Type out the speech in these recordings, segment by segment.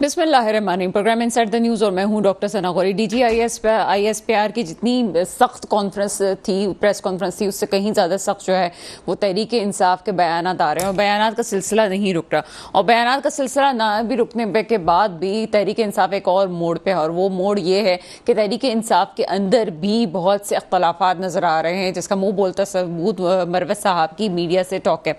बिस्मिल्लाहिर्रहमानिर्रहीम। Programme inside the news और मैं हूं डॉक्टर सना गौरी। डीजी आईएसपीआर की जितनी सख्त कॉन्फ्रेंस थी, प्रेस कॉन्फ्रेंस थी, उससे कहीं ज़्यादा सख्त जो है वो तहरीक इंसाफ के बयानात आ रहे हैं और बयानात का सिलसिला नहीं रुक रहा। और बयानात का सिलसिला ना भी रुकने के बाद भी तहरीक इंसाफ एक और मोड़ पे है, और वो मोड़ ये है कि तहरीक इंसाफ के अंदर भी बहुत से अख्तलाफात नज़र आ रहे हैं, जिसका मुँह बोलता सबूत मरवत साहब की मीडिया से टॉक है।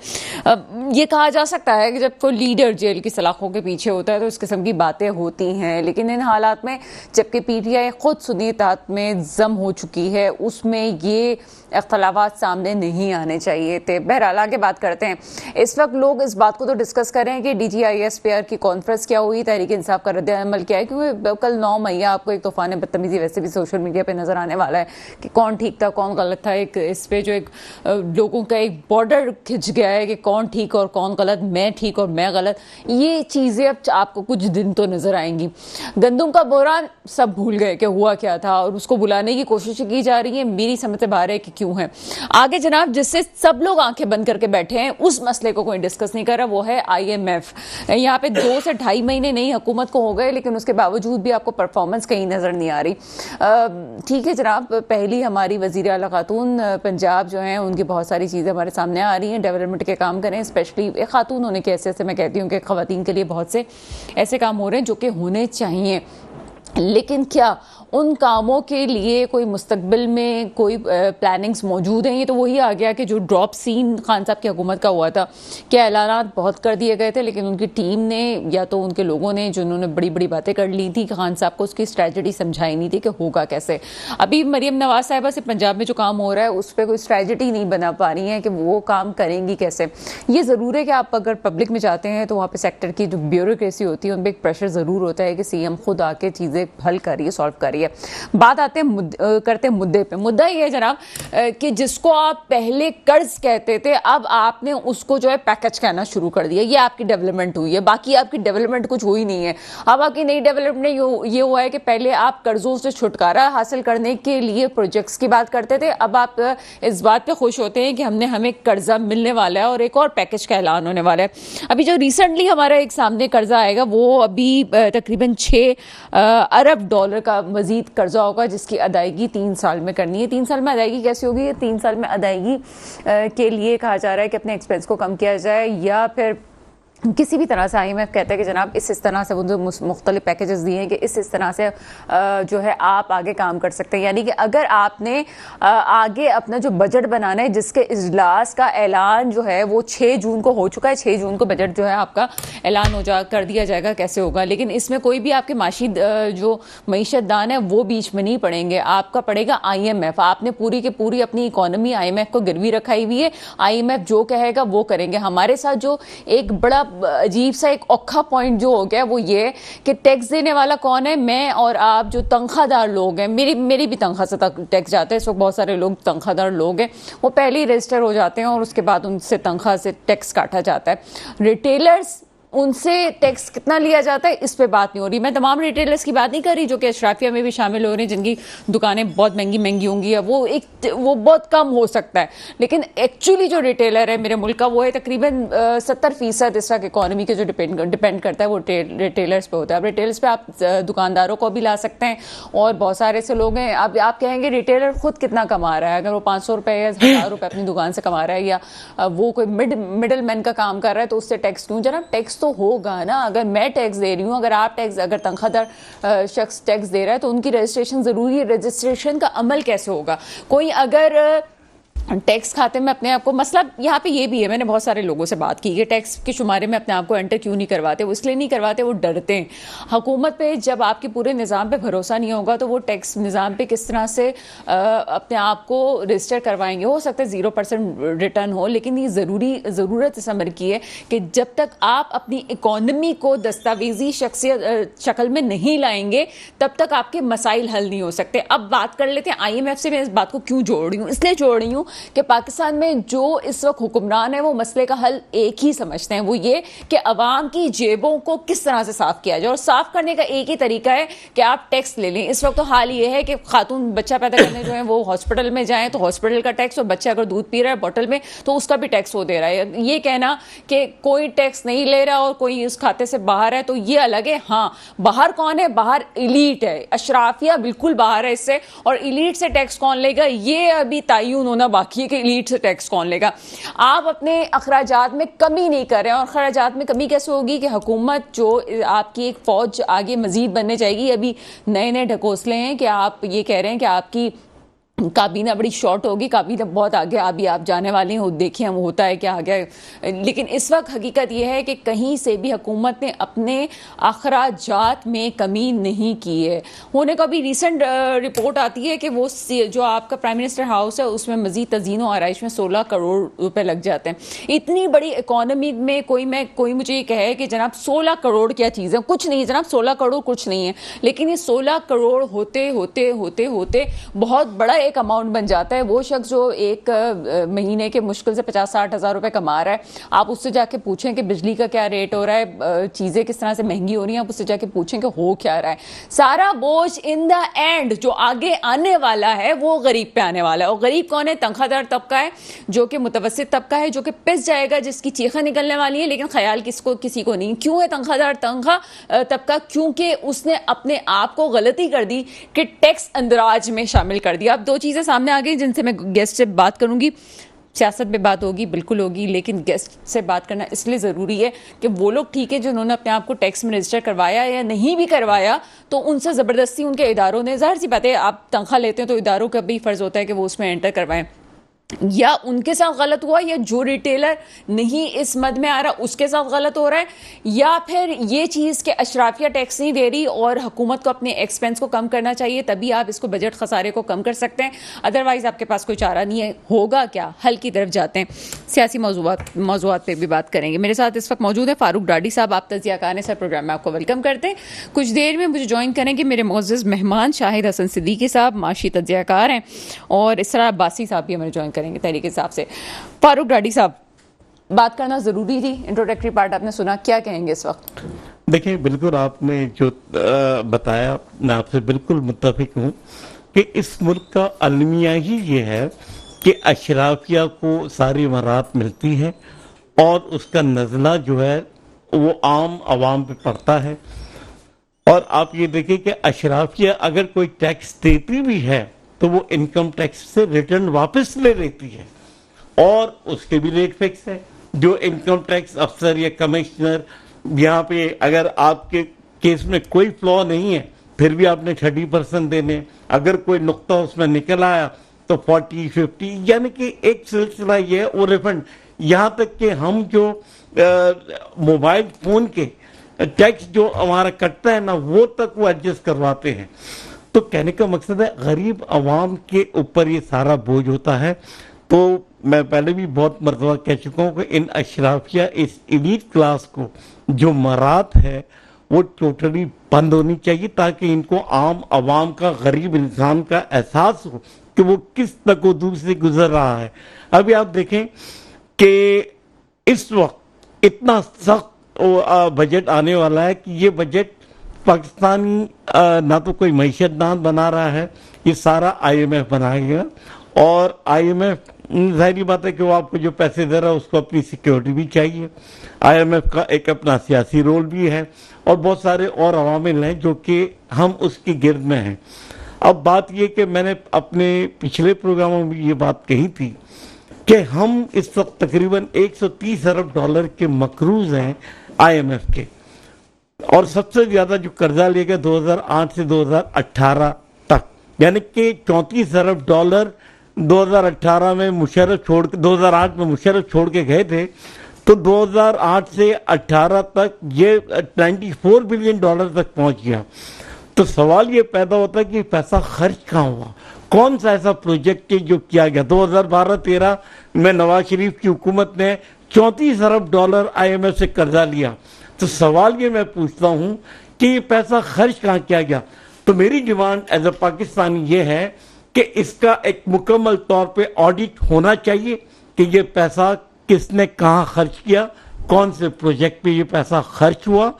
ये कहा जा सकता है कि जब कोई लीडर जेल की सलाखों के पीछे होता है तो इस किस्म की बातें होती हैं, लेकिन इन हालात में जबकि पीटीआई खुद सुन्नी इत्तेहाद में जम हो चुकी है, उसमें ये अख्तलाफात सामने नहीं आने चाहिए थे। बहरहाल आगे बात करते हैं। इस वक्त लोग इस बात को तो डिस्कस कर रहे हैं कि डीजी आईएसपीआर की कॉन्फ्रेंस क्या हुई, तहरीक इंसाफ का रद्द-ए-अमल क्या है, क्योंकि कल 9 मई आपको एक तूफान बदतमीजी वैसे भी सोशल मीडिया पे नजर आने वाला है कि कौन ठीक था कौन गलत था। एक इस पे जो एक लोगों का एक बॉर्डर खिंच गया है कि कौन ठीक और कौन गलत, मैं ठीक और मैं गलत। ये चीजें अब आपको कुछ दिन तो नजर आएंगी। गंदम का बहरान सब भूल गए कि हुआ क्या था और उसको बुलाने की कोशिश की जा रही है। मेरी समझ से बाहर है कि क्यों है। आगे जनाब, जिससे सब लोग आंखें बंद करके बैठे हैं, उस मसले को कोई डिस्कस नहीं कर रहा, वो है आईएमएफ। यहाँ पे 2 से 2.5 महीने नई हुकूमत को हो गए, लेकिन उसके बावजूद भी आपको परफॉर्मेंस कहीं नजर नहीं आ रही। ठीक है जनाब, पहली हमारी वजीर आला खातून पंजाब जो है, उनकी बहुत सारी चीज़ें हमारे सामने आ रही हैं, डेवलपमेंट के काम करें, स्पेशली एक खातून होने के ऐसे मैं कहती हूँ कि खवातीन के लिए बहुत से ऐसे काम हो रहे हैं जो कि होने चाहिए, लेकिन क्या उन कामों के लिए कोई मुस्तकबिल में कोई प्लानिंग्स मौजूद हैं? ये तो वही आ गया कि जो ड्रॉप सीन खान साहब की हुकूमत का हुआ था कि ऐलानात बहुत कर दिए गए थे, लेकिन उनकी टीम ने या तो उनके लोगों ने जिन्होंने बड़ी बड़ी बातें कर ली थी, खान साहब को उसकी स्ट्रैटेजी समझाई नहीं थी कि होगा कैसे। अभी मरियम नवाज साहिबा से पंजाब में जो काम हो रहा है उस पर कोई स्ट्रैटेजी नहीं बना पा रही है कि वो काम करेंगी कैसे। ये ज़रूर है कि आप अगर पब्लिक में जाते हैं तो वहाँ पर सेक्टर की जो ब्यूरोक्रेसी होती है उन पर एक प्रेशर ज़रूर होता है कि सीएम खुद आके चीज़ें हल करिए, सॉल्व करिए। बात आते हैं करते हैं मुद्दे पे। मुद्दा ये है जनाब कि जिसको आप पहले कर्ज कहते थे, अब आपने उसको जो है पैकेज कहना शुरू कर दिया। ये आपकी डेवलपमेंट हुई है, बाकी आपकी डेवलपमेंट कुछ हुई नहीं है। अब आपकी नई डेवलपमेंट ये हुआ है कि पहले आप कर्जों से छुटकारा हासिल करने के लिए प्रोजेक्ट्स की बात करते थे, अब आप इस बात पे खुश होते हैं कि हमें कर्जा मिलने वाला है और एक और पैकेज का ऐलान होने वाला है। अभी जो रिसेंटली हमारा एक सामने कर्जा आएगा वो अभी तकरीबन 6 अरब डॉलर का मजीद कर्जा होगा, जिसकी अदायगी 3 साल में करनी है। 3 साल में अदायगी कैसे होगी? 3 साल में अदायगी के लिए कहा जा रहा है कि अपने एक्सपेंस को कम किया जाए, या फिर किसी भी तरह से आईएमएफ कहता है कि जनाब इस तरह से वो जो मुख्तलिफ पैकेजेस दिए हैं कि इस तरह से जो है आप आगे काम कर सकते हैं। यानी कि अगर आपने आगे अपना जो बजट बनाना है, जिसके इजलास का ऐलान जो है वो 6 जून को हो चुका है, 6 जून को बजट जो है आपका ऐलान कर दिया जाएगा, कैसे होगा। लेकिन इसमें कोई भी आपके माशी जो मईशत दान है वो बीच में नहीं पड़ेंगे, आपका पड़ेगा आईएमएफ। आपने पूरी की पूरी अपनी इकोनॉमी आईएमएफ को गिरवी रखाई हुई है, आईएमएफ जो कहेगा वो करेंगे। हमारे साथ जो एक बड़ा अजीब सा एक औखा पॉइंट जो हो गया वो ये कि टैक्स देने वाला कौन है? मैं और आप जो तनख्वाहदार लोग हैं। मेरी भी तनख्वाह से टैक्स जाता है। इस वक्त बहुत सारे लोग तनख्वाहदार लोग हैं, वो पहले ही रजिस्टर हो जाते हैं और उसके बाद उनसे तनख्वाह से टैक्स काटा जाता है। रिटेलर्स, उनसे टैक्स कितना लिया जाता है इस पे बात नहीं हो रही। मैं तमाम रिटेलर्स की बात नहीं कर रही जो कि अशराफिया में भी शामिल हो रहे हैं, जिनकी दुकानें बहुत महंगी महंगी होंगी, वो बहुत कम हो सकता है, लेकिन एक्चुअली जो रिटेलर है मेरे मुल्क का वो है तकरीबन 70% इस वक्त इकॉनमी के जो डिपेंड करता है वो रिटेलर्स पे होता है। अब रिटेलर्स पे आप दुकानदारों को भी ला सकते हैं और बहुत सारे से लोग हैं। अब आप कहेंगे रिटेलर खुद कितना कमा रहा है? अगर वो 500 रुपये या 1000 रुपये अपनी दुकान से कमा रहा है, या वो कोई मिडल मैन का काम कर रहा है, तो उससे टैक्स क्यों? जनाब टैक्स तो होगा ना। अगर मैं टैक्स दे रही हूँ, अगर तनख्वाहदार शख्स टैक्स दे रहा है तो उनकी रजिस्ट्रेशन जरूरी है। रजिस्ट्रेशन का अमल कैसे होगा? कोई अगर टैक्स खाते में अपने आप को, मसला यहाँ पे ये भी है, मैंने बहुत सारे लोगों से बात की कि टैक्स के शुमारे में अपने आप को एंटर क्यों नहीं करवाते। वो इसलिए नहीं करवाते, वो डरते हैं हुकूमत पे। जब आपके पूरे निज़ाम पे भरोसा नहीं होगा तो वो टैक्स निज़ाम पे किस तरह से अपने आप को रजिस्टर करवाएंगे। हो सकता है 0% रिटर्न हो, लेकिन ये ज़रूरत इस अमर की है कि जब तक आप अपनी इकॉनमी को दस्तावेजी शक्ल में नहीं लाएंगे तब तक आपके मसाइल हल नहीं हो सकते। अब बात कर लेते हैं आईएमएफ से। मैं इस बात को क्यों जोड़ रही हूँ? इसलिए जोड़ रही हूँ कि पाकिस्तान में जो इस वक्त हुक्मरान है वो मसले का हल एक ही समझते हैं, वो ये कि अवाम की जेबों को किस तरह से साफ किया जाए। और साफ करने का एक ही तरीका है कि आप टैक्स ले लें। इस वक्त तो हाल ये है कि खातून बच्चा पैदा करने जो है वो हॉस्पिटल में जाएं तो हॉस्पिटल का टैक्स, और बच्चा अगर दूध पी रहा है बोतल में तो उसका भी टैक्स वो दे रहा है। ये कहना कि कोई टैक्स नहीं ले रहा और कोई उस खाते से बाहर है तो ये अलग है। हाँ, बाहर कौन है? बाहर इलीट है, अशराफिया बिल्कुल बाहर है इससे। और इलीट से टैक्स कौन लेगा ये अभी तयन होना बाकी है कि इलीट से टैक्स कौन लेगा। आप अपने अखराजात में कमी नहीं कर रहे हैं। और अखराजात में कमी कैसे होगी कि हुकूमत जो आपकी एक फौज आगे मजीद बनने जाएगी। अभी नए नए ढकोसले हैं कि आप ये कह रहे हैं कि आपकी काबीना बड़ी शॉर्ट होगी, काबीना बहुत आगे अभी आप जाने वाले हैं, देखिए वो होता है क्या आगे। लेकिन इस वक्त हकीकत यह है कि कहीं से भी हुकूमत ने अपने अखराजात में कमी नहीं की है। होने का भी रिसेंट रिपोर्ट आती है कि वो जो आपका प्राइम मिनिस्टर हाउस है उसमें मजीद तज़ीन और आराइश में 16 करोड़ रुपए लग जाते हैं। इतनी बड़ी इकॉनमी में कोई मुझे ये कहे कि जनाब 16 करोड़ क्या चीज़ है? कुछ नहीं है जनाब, 16 करोड़ कुछ नहीं है। लेकिन ये 16 करोड़ होते होते होते होते बहुत बड़ा एक अमाउंट बन जाता है। वो शख्स जो एक महीने के मुश्किल से 50-60 हज़ार रुपए कमा रहा है, आप उससे जाके पूछें कि बिजली का क्या रेट हो रहा है, चीज़ें किस तरह से महंगी हो रही हैं, आप उससे जाके पूछें कि हो क्या रहा है। सारा बोझ इन द एंड जो आगे आने वाला है वो गरीब पे आने वाला है। और गरीब कौन है? तनख्वाहदार तबका है, जो कि मुतवस्सित तबका है, जो कि पिस जाएगा, जिसकी चीखें निकलने वाली है, लेकिन ख्याल किसी को नहीं। क्यों है तनख्वाहदार तबका? क्योंकि उसने अपने आप को गलती कर दी कि टैक्स अंदराज में शामिल कर दिया। अब दो चीज़ें सामने आ गई जिनसे मैं गेस्ट से बात करूंगी। सियासत में बात होगी, बिल्कुल होगी, लेकिन गेस्ट से बात करना इसलिए ज़रूरी है कि वो लोग ठीक है जिन्होंने अपने आप को टैक्स में रजिस्टर करवाया या नहीं भी करवाया तो उनसे ज़बरदस्ती उनके इदारों ने, जाहिर सी बात है आप तनख्वाह लेते हैं तो इदारों का भी फ़र्ज़ होता है कि वो उसमें एंटर करवाएं। या उनके साथ गलत हुआ, या जो रिटेलर नहीं इस मद में आ रहा उसके साथ गलत हो रहा है, या फिर ये चीज़ के अशराफिया टैक्स नहीं दे रही और हुकूमत को अपने एक्सपेंस को कम करना चाहिए, तभी आप इसको बजट खसारे को कम कर सकते हैं। अदरवाइज आपके पास कोई चारा नहीं है। होगा क्या? हल की तरफ जाते हैं। सियासी मौज़ूआत पे भी बात करेंगे। मेरे साथ इस वक्त मौजूद है फारूक डाडी साहब। आप तज़ियाकार हैं सर, प्रोग्राम में आपको वेलकम करते हैं। कुछ देर में मुझे ज्वाइन करेंगे मेरे मुअज़्ज़ज़ मेहमान शाहिद हसन सिद्दीकी साहब, माशी तज़ियाकार हैं, और इसरा अब्बासी साहब भी हमें ज्वाइन करेंगे तहरीक हिसाब से। फारूक डाडी साहब, बात करना जरूरी थी, इंट्रोडक्टरी पार्ट आपने सुना, क्या कहेंगे इस वक्त? देखिए, बिल्कुल आपने जो बताया मैं आपसे बिल्कुल मुत्तफिक हूँ कि इस मुल्क का अलमिया ही ये है कि अशराफिया को सारी मराहत मिलती है और उसका नज़ला जो है वो आम आवाम पे पड़ता है। और आप ये देखिए कि अशराफिया अगर कोई टैक्स देती भी है तो वो इनकम टैक्स से रिटर्न वापस ले लेती है और उसके भी रेट फिक्स है। जो इनकम टैक्स अफसर या कमिश्नर, यहाँ पे अगर आपके केस में कोई फ्लॉ नहीं है फिर भी आपने 30% देने, अगर कोई नुक्ता उसमें निकल आया तो 40-50, यानी कि एक सिलसिला ये है वो रिफंड। यहाँ तक कि हम जो मोबाइल फोन के टैक्स जो हमारा कटता है ना वो तक वो एडजस्ट करवाते हैं। तो कहने का मकसद है गरीब आवाम के ऊपर ये सारा बोझ होता है। तो मैं पहले भी बहुत मरतबा कह चुका हूँ कि इन अशराफिया, इस एलीट क्लास को जो मरात है वो टोटली बंद होनी चाहिए ताकि इनको आम आवाम का, गरीब इंसान का एहसास हो कि वो किस तकदूर से गुजर रहा है। अभी आप देखें कि इस वक्त इतना सख्त बजट आने वाला है कि ये बजट पाकिस्तानी ना तो कोई मईशतदान बना रहा है, ये सारा IMF बनाएगा। और IMF जाहिर बात है कि वो आपको जो पैसे दे रहा है उसको अपनी सिक्योरिटी भी चाहिए। IMF का एक अपना सियासी रोल भी है और बहुत सारे और अवामिल हैं जो कि हम उसकी गिर्द में हैं। अब बात ये कि मैंने अपने पिछले प्रोग्रामों में ये बात कही थी कि हम इस वक्त तकरीबन 130 अरब डॉलर के मकरूज हैं IMF के, और सबसे ज्यादा जो कर्जा लिया गया 2008 से 2018 तक, यानी कि 34 अरब डॉलर 2018 में मुशर्रफ छोड़ के 2008 में मुशर्रफ छोड़ के गए थे, तो 2008 से 18 तक ये 94 बिलियन डॉलर तक पहुंच गया। तो सवाल ये पैदा होता है कि पैसा खर्च कहाँ हुआ, कौन सा ऐसा प्रोजेक्ट है जो किया गया। 2012-13 में नवाज शरीफ की हुकूमत ने 34 अरब डॉलर IMF से कर्जा लिया। तो सवाल ये मैं पूछता हूं कि ये पैसा खर्च कहाँ किया गया। तो मेरी डिमांड एज ए पाकिस्तानी ये है कि इसका एक मुकम्मल तौर पे ऑडिट होना चाहिए कि ये पैसा किसने कहाँ खर्च किया, कौन से प्रोजेक्ट पे ये पैसा खर्च हुआ,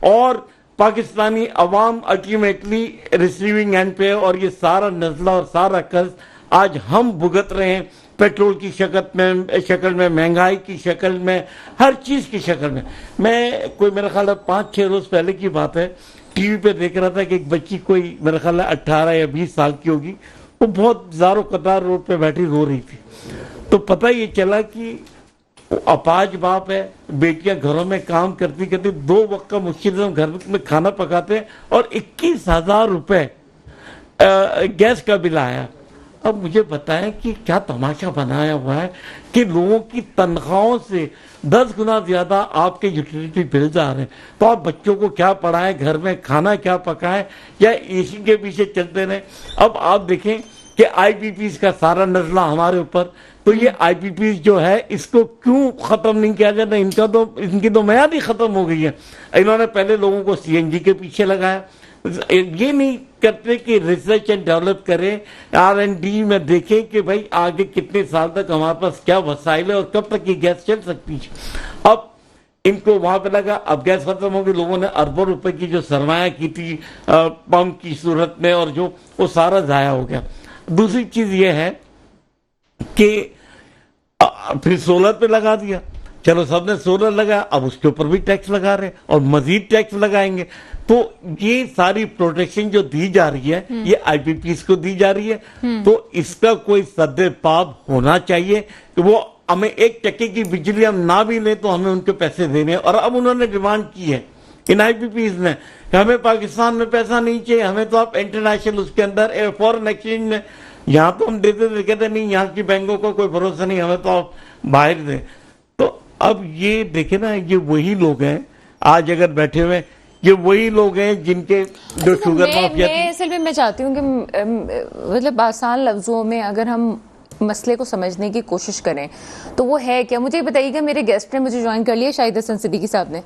और पाकिस्तानी अवाम अल्टीमेटली रिसीविंग एंड पे, और ये सारा नजला और सारा कर्ज आज हम भुगत रहे हैं, पेट्रोल की शक्ल में, महंगाई की शक्ल में, हर चीज की शक्ल में। मैं कोई मेरा ख्याल है 5-6 रोज पहले की बात है, टीवी पे देख रहा था कि एक बच्ची कोई मेरा ख्याल है 18 या 20 साल की होगी, वो बहुत ज़ारो कतार रोड पे बैठी रो रही थी। तो पता ये चला कि अपाज बाप है, बेटियां घरों में काम करती करती 2 वक्त का मुश्किल से घर में खाना पकाते हैं, और 21,000 रुपए गैस का बिल आया। अब मुझे बताएं कि क्या तमाशा बनाया हुआ है कि लोगों की तनख्वाहों से 10 गुना ज्यादा आपके यूटिलिटी बिल्स आ रहे हैं, तो आप बच्चों को क्या पढ़ाएं, घर में खाना क्या पकाएं, या एसी के पीछे चलते रहें। अब आप देखें कि आईपीपीज का सारा नजला हमारे ऊपर, तो ये आईपीपीज जो है इसको क्यों खत्म नहीं किया जाता? इनकी तो मियाद ही खत्म हो गई है। इन्होंने पहले लोगों को सीएनजी के पीछे लगाया, ये नहीं करते कि रिसर्च एंड डेवलप करें, R&D में देखें कि भाई आगे कितने साल तक हमारे पास क्या वसाइल है और कब तक ये गैस चल सकती है। अब इनको वहां पे लगा, अब गैस खत्म होगी, लोगों ने अरबों रुपए की जो सरमाया की थी पंप की सूरत में, और जो वो सारा जाया हो गया। दूसरी चीज ये है कि फिर सोलर पे लगा दिया, चलो सबने सोलर लगाया, अब उसके ऊपर भी टैक्स लगा रहे हैं और मजीद टैक्स लगाएंगे। तो ये सारी प्रोटेक्शन जो दी जा रही है ये आईपीपीस को दी जा रही है, तो इसका कोई सद्देपाब होना चाहिए कि वो हमें 1% की बिजली हम ना भी लें तो हमें उनके पैसे देने। और अब उन्होंने डिमांड की है इन आईपीपीस ने कि हमें पाकिस्तान में पैसा नहीं चाहिए, हमें तो आप इंटरनेशनल उसके अंदर फॉरेन एक्सचेंज में, यहाँ तो हम देते थे, कहते नहीं यहाँ की बैंकों को कोई भरोसा नहीं, हमें तो आप बाहर दें। तो अब ये देखे ना, ये वही लोग हैं आज अगर बैठे हुए, ये वही लोग हैं जिनके जो शुगर माफिया थी। असल में मैं चाहती हूँ कि मतलब आसान लफ्जों में अगर हम मसले को समझने की कोशिश करें तो वो है क्या। मुझे बताइएगा, मेरे गेस्ट ने मुझे ज्वाइन कर लिया, शाहिद हसन सिद्दीकी साहब ने।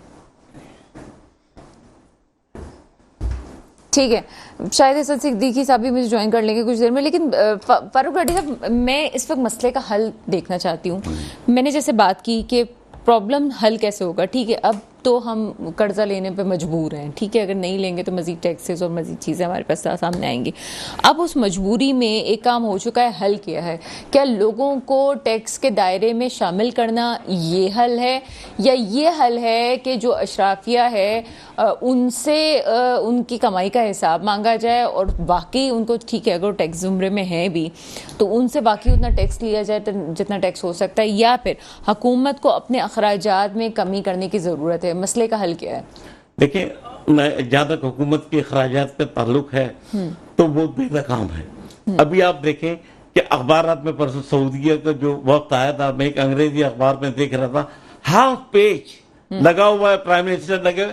ठीक है, शायद हसन सिद्दीकी साहब भी मुझे ज्वाइन कर लेंगे कुछ देर में, लेकिन फारूक लाठी साहब, मैं इस वक्त मसले का हल देखना चाहती हूँ। मैंने जैसे बात की कि प्रॉब्लम हल कैसे होगा, ठीक है, अब तो हम कर्जा लेने पे मजबूर हैं, ठीक है, अगर नहीं लेंगे तो मजीद टैक्सेस और मजीद चीज़ें हमारे पास सामने आएंगी। अब उस मजबूरी में एक काम हो चुका है, हल किया है। क्या लोगों को टैक्स के दायरे में शामिल करना ये हल है, या ये हल है कि जो अशराफिया है उनसे उनकी कमाई का हिसाब मांगा जाए, और बाकी उनको ठीक है अगर टैक्स जुमरे में है भी तो उनसे बाकी उतना टैक्स लिया जाए जितना टैक्स हो सकता है, या फिर हुकूमत को अपने अखराजात में कमी करने की ज़रूरत है? मसले का हल क्या है? देखिए, जहाँ तक हुकूमत के अखराजात का ताल्लुक है तो वो बेनकाम है। अभी आप देखें कि अखबारात में परसों सऊदीया का जो वक्त आया था, मैं एक अंग्रेजी अखबार में देख रहा था, हाफ पेज लगा हुआ है, प्राइम मिनिस्टर लगे,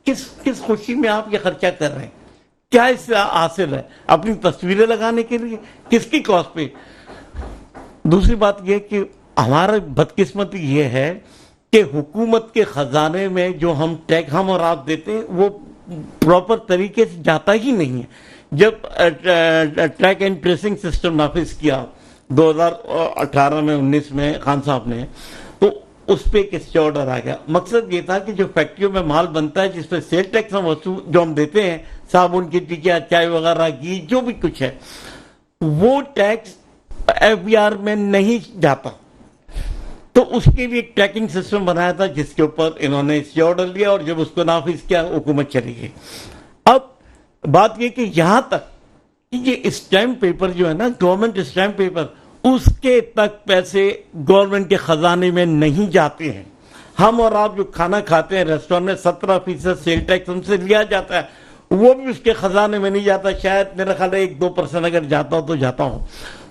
किस खुशी में आप ये खर्चा कर रहे हैं, क्या इससे हासिल है? अपनी तस्वीरें लगाने के लिए, किसकी कॉस्ट पे? दूसरी बात यह कि हमारा बदकिस्मती ये है कि हुकूमत के खजाने में जो हम टैक्स हम और आप देते हैं वो प्रॉपर तरीके से जाता ही नहीं है। जब ट्रैक एंड ट्रेसिंग सिस्टम नाफिज किया 2018 में 19 में खान साहब ने, तो उस पर एक स्टे ऑर्डर आ गया। मकसद ये था कि जो फैक्ट्रियों में माल बनता है जिस पर सेल टैक्स हम जो हम देते हैं, साबुन की टिकिया, चाय वगैरह, घी, जो भी कुछ है, वो टैक्स एफबीआर में नहीं जाता। तो उसके लिए एक ट्रैकिंग सिस्टम बनाया था जिसके ऊपर इन्होंने स्टे ऑर्डर लिया, और जब उसको नाफिज किया हुकूमत चली गई। अब बात यह कि यहां तक कि ये स्टैम्प पेपर जो है ना, गवर्नमेंट स्टैम्प पेपर, उसके तक पैसे गवर्नमेंट के खजाने में नहीं जाते हैं। हम और आप जो खाना खाते हैं रेस्टोरेंट में, 17% सेल टैक्स हमसे लिया जाता है, वो भी उसके खजाने में नहीं जाता। शायद मेरा ख्याल है 1-2% अगर जाता हो तो जाता हो।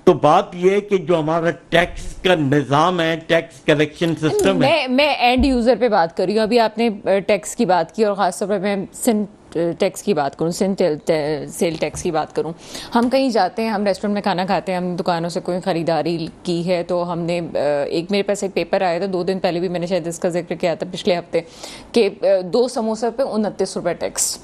तो बात यह है कि जो हमारा टैक्स का निजाम है, टैक्स कलेक्शन सिस्टम है, मैं एंड यूजर पे बात कर रही हूँ। अभी आपने टैक्स की बात की, और खासतौर पर मैं सिन टैक्स की बात करूँ, सेल टैक्स की बात करूँ। हम कहीं जाते हैं, हम रेस्टोरेंट में खाना खाते हैं, हमने दुकानों से कोई ख़रीदारी की है, तो हमने एक मेरे पास एक पेपर आया था 2 दिन पहले, भी मैंने शायद इसका जिक्र किया था पिछले हफ्ते, कि 2 समोसे पे 29 रुपये टैक्स।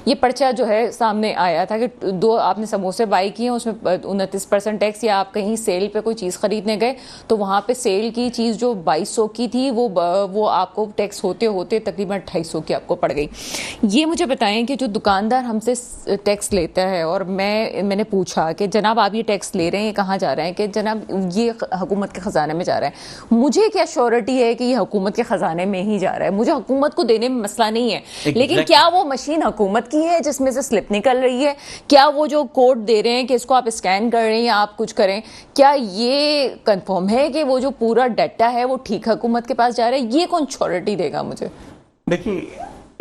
ये पर्चा जो है सामने आया था कि दो आपने समोसे बाई किए, उसमें 29% टैक्स, या आप कहीं सेल पे कोई चीज़ खरीदने गए तो वहाँ पे सेल की चीज़ जो 2200 की थी वो आपको टैक्स होते होते तकरीबन 2800 की आपको पड़ गई। ये मुझे बताएं कि जो दुकानदार हमसे टैक्स लेता है, और मैंने पूछा कि जनाब आप ये टैक्स ले रहे हैं, कहाँ जा रहे हैं, कि जनाब ये हुकूमत के ख़जाने में जा रहा है। मुझे क्या श्योरिटी है कि ये हुकूमत के ख़जाने में ही जा रहा है? मुझे हुकूमत को देने में मसला नहीं है, लेकिन क्या वो मशीन हुकूमत की है जिसमें से स्लिप निकल रही है? क्या वो जो कोड दे रहे हैं कि इसको आप स्कैन कर रहे हैं या आप कुछ करें, क्या ये कंफर्म है कि वो जो पूरा डाटा है वो ठीक हुकूमत के पास जा रहा है? ये कौन श्योरिटी देगा मुझे? देखिए,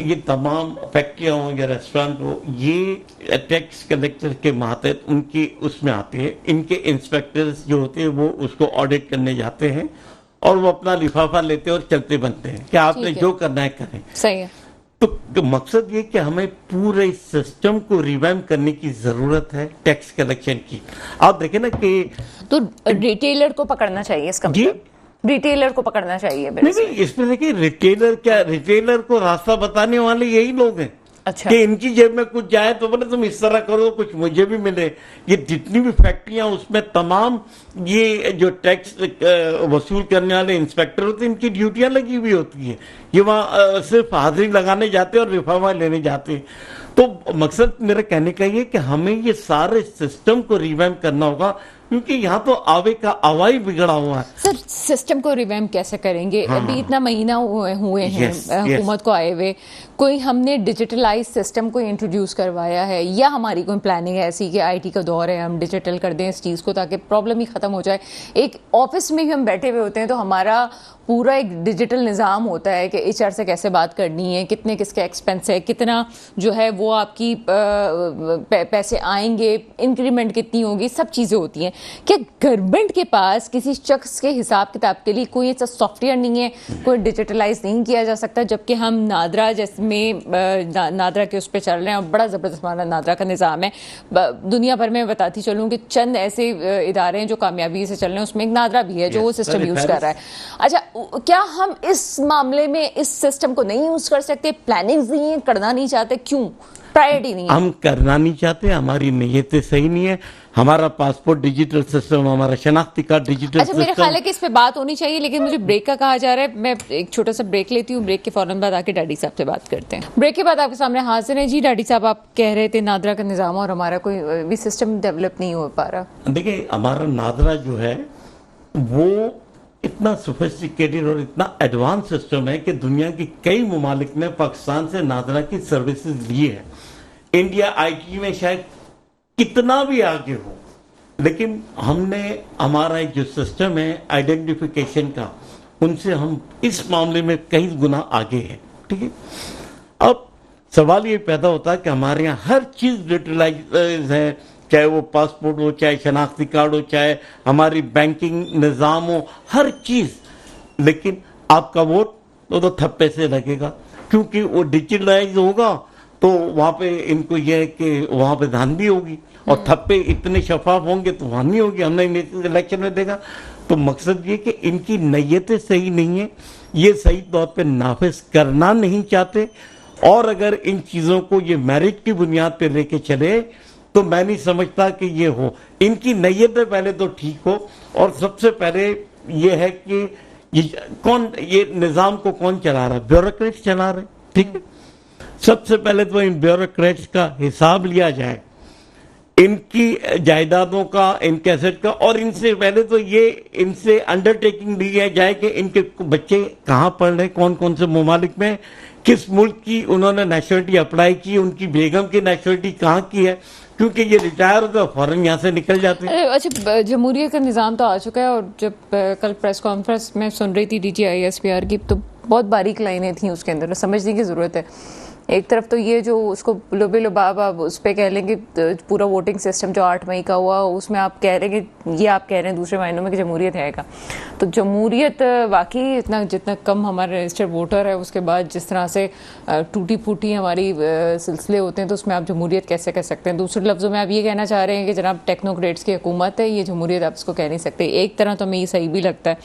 ये तमाम फैक्ट्रियां हो या रेस्टोरेंट हो, ये टैक्स कलेक्टर के मातहत उनकी उसमें आते हैं। इनके इंस्पेक्टर्स जो होते हैं वो उसको ऑडिट करने जाते हैं और वो अपना लिफाफा लेते हैं और चलते बनते हैं कि आपने जो करना है करें। सही है। तो मकसद ये कि हमें पूरे सिस्टम को रिवैम्प करने की जरूरत है टैक्स कलेक्शन की। आप देखें ना कि तो रिटेलर को पकड़ना चाहिए, इसका मतलब रिटेलर को पकड़ना चाहिए। नहीं, इसमें देखिए रिटेलर को रास्ता बताने वाले यही लोग हैं। अच्छा। कि इनकी जेब में कुछ जाए तो बोले तुम इस तरह करो कुछ मुझे भी मिले। ये जितनी भी फैक्ट्रियां उसमें तमाम ये जो टैक्स वसूल करने वाले इंस्पेक्टर होते हैं, इनकी ड्यूटियां लगी हुई होती है। ये वहां सिर्फ हाजिरी लगाने जाते हैं और लिफाफा लेने जाते हैं। तो मकसद मेरे कहने का ये कि हमें ये सारे सिस्टम को रिवैम्प करना होगा, क्योंकि यहाँ तो आवे का आवाई बिगड़ा हुआ है। सर, सिस्टम को रिवैम्प कैसे करेंगे? हाँ, अभी इतना महीना हुए हैं हुकूमत को आए हुए, कोई हमने डिजिटलाइज सिस्टम को इंट्रोड्यूस करवाया है, या हमारी कोई प्लानिंग है ऐसी कि आईटी का दौर है, हम डिजिटल कर दें इस चीज़ को ताकि प्रॉब्लम ही ख़त्म हो जाए? एक ऑफिस में भी हम बैठे हुए होते हैं तो हमारा पूरा एक डिजिटल निज़ाम होता है कि एचआर से कैसे बात करनी है, कितने किसके एक्सपेंस है, कितना जो है वो आपकी पैसे आएंगे, इंक्रीमेंट कितनी होगी, सब चीज़ें होती हैं। क्या गवर्नमेंट के पास किसी शख्स के हिसाब किताब के लिए कोई ऐसा सॉफ्टवेयर नहीं है, कोई डिजिटलाइज नहीं किया जा सकता? जबकि हम नादरा में नादरा के उस पर चल रहे हैं और बड़ा ज़बरदस्त हमारा नादरा का निज़ाम है। दुनिया भर में बताती चलूँ कि चंद ऐसे इदारे हैं जो कामयाबी से चल रहे हैं, उसमें एक नादरा भी है जो वो सिस्टम यूज़ कर रहा है। अच्छा, क्या हम इस मामले में इस सिस्टम को नहीं यूज़ कर सकते? प्लानिंग नहीं है, करना नहीं चाहते, क्यों? प्रायोरिटी नहीं है। हम करना नहीं चाहते, हमारी नीयतें सही नहीं है। हमारा पासपोर्ट डिजिटल सिस्टम, हमारा शनाख्ती कार्ड डिजिटल अच्छा, मेरे ख्याल है कि इस पे बात होनी चाहिए, लेकिन मुझे ब्रेक का कहा जा रहा है। मैं एक छोटा सा ब्रेक लेती हूँ, ब्रेक के फौरन बाद आके डैडी साहब से बात करते हैं। ब्रेक के बाद आपके सामने हाजिर है जी डैडी साहब। आप कह रहे थे नादरा का निज़ाम और हमारा कोई भी सिस्टम डेवलप नहीं हो पा रहा। देखिए, हमारा नादरा जो है वो इतना सोफिस्टिकेटेड और इतना एडवांस सिस्टम है कि दुनिया के कई ममालिक ने पाकिस्तान से नादरा की सर्विसेज ली है। इंडिया आईटी में शायद कितना भी आगे हो, लेकिन हमने हमारा जो सिस्टम है आइडेंटिफिकेशन का, उनसे हम इस मामले में कई गुना आगे हैं। ठीक है, अब सवाल ये पैदा होता है कि हमारे यहाँ हर चीज डिजिटलाइज है, चाहे वो पासपोर्ट हो, चाहे शनाख्ती कार्ड हो, चाहे हमारी बैंकिंग निज़ाम हो, हर चीज। लेकिन आपका वोट तो थप्पे से लगेगा, क्योंकि वो डिजिटलाइज होगा तो वहां पे इनको यह है कि वहां पे धांधली होगी, और थप्पे इतने शफाफ होंगे तो वहां नहीं होगी, हमने इलेक्शन में देखा। तो मकसद ये कि इनकी नीयतें सही नहीं है, ये सही तौर पे नाफिज करना नहीं चाहते। और अगर इन चीज़ों को ये मेरिट की बुनियाद पे लेके चले तो मैं नहीं समझता कि ये हो। इनकी नीयतें पहले तो ठीक हो, और सबसे पहले ये है कि ये निज़ाम को कौन चला रहा है? ब्यूरोक्रेट्स चला रहे। ठीक है, सबसे पहले तो इन ब्यूरोक्रेट्स का हिसाब लिया जाए, इनकी जायदादों का, इनके एसेट का, और इनसे पहले तो ये इनसे अंडरटेकिंग लिया जाए कि इनके बच्चे कहाँ पढ़ रहे, कौन कौन से ममालिक में, किस मुल्क की उन्होंने नेशनलिटी अप्लाई की, उनकी बेगम की नेशनलिटी कहाँ की है, क्योंकि ये रिटायर होते हैं फौरन यहाँ से निकल जाते हैं। अच्छा, जमहूरियत का निज़ाम तो आ चुका है, और जब कल प्रेस कॉन्फ्रेंस में सुन रही थी DGI SPR की, तो बहुत बारीक लाइनें थी उसके अंदर, समझने की ज़रूरत है। एक तरफ तो ये जो उसको लुबे लुबाब आप उस पर कह लेंगे, पूरा वोटिंग सिस्टम जो 8 मई का हुआ उसमें आप कह रहे हैं कि ये आप कह रहे हैं दूसरे मायनों में कि जमहूरियत है का। तो जमहूरियत वाकई इतना जितना कम हमारे रजिस्टर्ड वोटर है, उसके बाद जिस तरह से टूटी फूटी हमारी सिलसिले होते हैं, तो उसमें आप जमहूरियत कैसे कह सकते हैं? दूसरे लफ्ज़ों में आप ये कहना चाह रहे हैं कि जनाब टेक्नोक्रेट्स की हुकूमत है, ये जमहूरियत आप इसको कह नहीं सकते। एक तरह तो हमें ये सही भी लगता है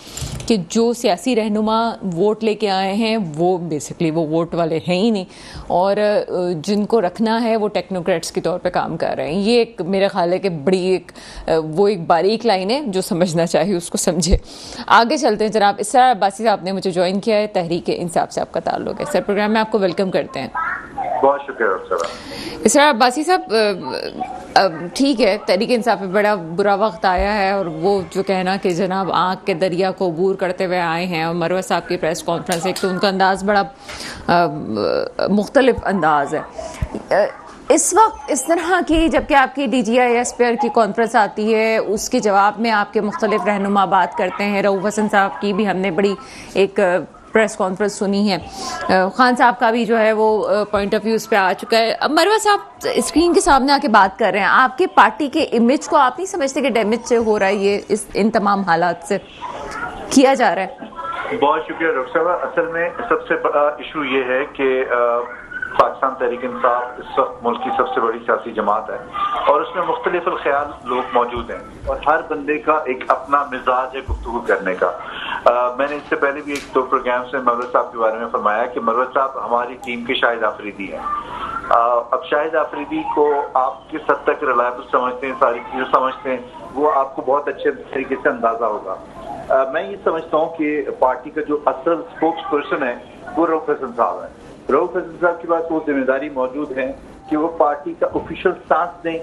कि जो सियासी रहनुमा वोट लेके आए हैं वो बेसिकली वो वोट वाले हैं ही नहीं, और जिनको रखना है वो टेक्नोक्रेट्स के तौर पे काम कर रहे हैं। ये एक मेरा ख्याल है कि बड़ी एक बारीक लाइन है, जो समझना चाहिए उसको समझे। आगे चलते हैं जनाब। इसरार अब्बासी साहब ने मुझे ज्वाइन किया है, तहरीक इंसाफ से आपका ताल्लुक है। सर, प्रोग्राम में आपको वेलकम करते हैं। बहुत शुक्रिया। इसरार अब्बासी साहब, ठीक है, तहरीक इंसाफ में बड़ा बुरा वक्त आया है, और वो जो कहना कि जनाब आँख के दरिया को अबूर करते हुए आए हैं, और मरवा साहब की प्रेस कॉन्फ्रेंस, एक तो उनका अंदाज़ बड़ा मुख्तलिफ अंदाज़ है इस वक्त इस तरह की, जबकि आपकी DGISPR की कॉन्फ्रेंस आती है, उसके जवाब में आपके मुख्तलिफ रहनुमा बात करते हैं। रऊफ हसन साहब की भी हमने बड़ी एक प्रेस कॉन्फ्रेंस सुनी है, खान साहब का भी जो है वो पॉइंट ऑफ व्यू उस पर आ चुका है। अब मरवा साहब स्क्रीन के सामने आके बात कर रहे हैं, आपके पार्टी के इमेज को आप नहीं समझते कि डैमेज हो रहा है ये इन तमाम हालात से किया जा रहा है? बहुत शुक्रिया डॉक्टर साहब। असल में सबसे बड़ा इशू ये है कि पाकिस्तान तहरीक इंसाफ इस वक्त मुल्क की सबसे बड़ी सियासी जमात है, और उसमें मुख्तलिफ ख्याल लोग मौजूद हैं, और हर बंदे का एक अपना मिजाज है गुफ्तगू करने का। मैंने इससे पहले भी 1-2 प्रोग्राम में मरवा साहब के बारे में फरमाया कि मरवा साहब हमारी टीम के शाहिद आफरीदी हैं। अब शाहिद आफरीदी को आप किस हद तक रिलायबल समझते हैं, सारी चीजें समझते हैं, वो आपको बहुत अच्छे तरीके से अंदाजा होगा। मैं ये समझता हूँ कि पार्टी का जो असल स्पोक्स पर्सन है वो रऊफ हसन साहब है। रऊफ हसन साहब के पास वो जिम्मेदारी मौजूद है कि वो पार्टी का ऑफिशियल स्टांस दें,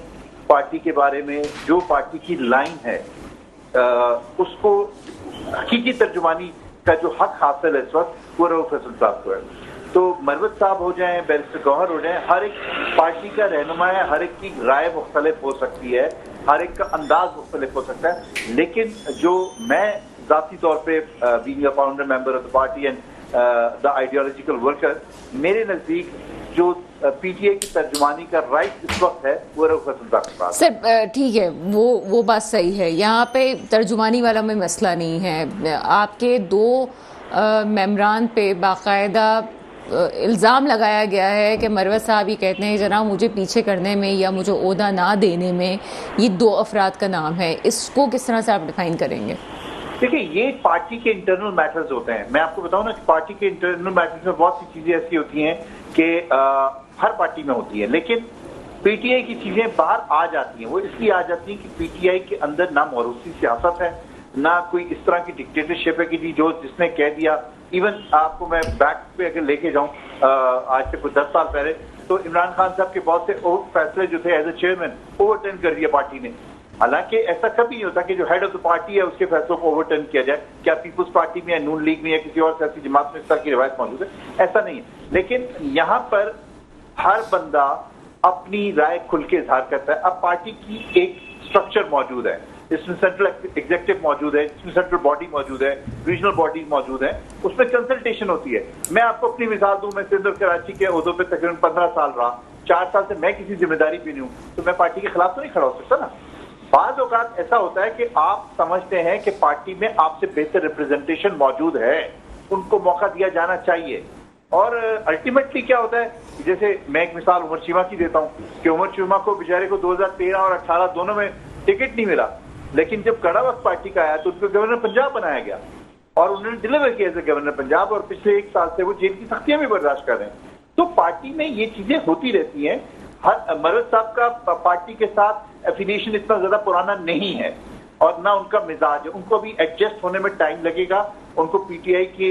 पार्टी के बारे में जो पार्टी की लाइन है उसको हकीकी तर्जुमानी का जो हक हासिल है इस वक्त वो रऊफ हसन साहब को है। तो मरवत साहब हो जाएं, बैरिस्टर गौहर हो जाएं, हर एक पार्टी का रहनुमा है, हर एक की राय मुख्तलिफ हो सकती है, हर एक का अंदाज मुख्तलिफ हो सकता है, लेकिन जो मैं जाती तौर पे being a founder member of the party and the ideological worker, मेरे नजदीक जो PTI की तर्जुमानी का राइट इस वक्त है वो रऊफ हसन साहब के पास। सर ठीक है, वो बात सही है, यहाँ पे तर्जुमानी वाला में मसला नहीं है। आपके 2 मेंबरान पे बाकायदा इल्ज़ाम लगाया गया है कि मरवा साहब ये कहते हैं जनाब मुझे पीछे करने में या मुझे ओहदा ना देने में ये 2 अफराद का नाम है, इसको किस तरह से आप डिफाइन करेंगे? देखिए, ये पार्टी के इंटरनल मैटर्स होते हैं। मैं आपको बताऊं ना कि पार्टी के इंटरनल मैटर्स में बहुत सी चीजें ऐसी होती हैं कि हर पार्टी में होती है, लेकिन PTI की चीजें बाहर आ जाती हैं। वो इसलिए आ जाती हैं कि PTI के अंदर ना मौरूसी सियासत है, ना कोई इस तरह की डिक्टेटरशिप है कि जी जो जिसने कह दिया। इवन आपको मैं बैक पे अगर लेके जाऊं आज से कुछ 10 साल पहले, तो इमरान खान साहब के बहुत से फैसले जो थे एज ए चेयरमैन ओवरटर्न कर दिया पार्टी ने। हालांकि ऐसा कभी नहीं होता कि जो हेड ऑफ द पार्टी है उसके फैसलों को ओवरटर्न किया जाए। क्या पीपुल्स पार्टी में या नून लीग में या किसी और सियासी जमात में इस तरह की रिवायत मौजूद है? ऐसा नहीं है, लेकिन यहाँ पर हर बंदा अपनी राय खुल के इजहार करता है। अब पार्टी की एक स्ट्रक्चर मौजूद है, इसमें सेंट्रल एग्जीक्यूटिव मौजूद है, इसमें सेंट्रल बॉडी मौजूद है, रीजनल बॉडी मौजूद है, उसमें कंसल्टेशन होती है। मैं आपको अपनी मिसाल दूं, मैं सिंध और कराची के ओहदों पे तकरीबन 15 साल रहा, 4 साल से मैं किसी जिम्मेदारी पे नहीं हूं, तो मैं पार्टी के खिलाफ तो नहीं खड़ा हो सकता ना। बाज़ औक़ात ऐसा होता है कि आप समझते हैं कि पार्टी में आपसे बेहतर रिप्रेजेंटेशन मौजूद है, उनको मौका दिया जाना चाहिए। और अल्टीमेटली क्या होता है, जैसे मैं एक मिसाल उमर चीमा की देता हूं कि उमर चीमा को बेचारे को 2013 और 18 दोनों में टिकट नहीं मिला, लेकिन जब कड़ा वक्त पार्टी का आया तो उनको गवर्नर पंजाब बनाया गया और उन्होंने डिलीवर किया एज गवर्नर पंजाब, और पिछले 1 साल से वो जेल की सख्तियां भी बर्दाश्त कर रहे हैं। तो पार्टी में ये चीजें होती रहती हैं। हर मरवत साहब का पार्टी के साथ एफिलिएशन इतना ज्यादा पुराना नहीं है और ना उनका मिजाज है, उनको अभी एडजस्ट होने में टाइम लगेगा। उनको PTI की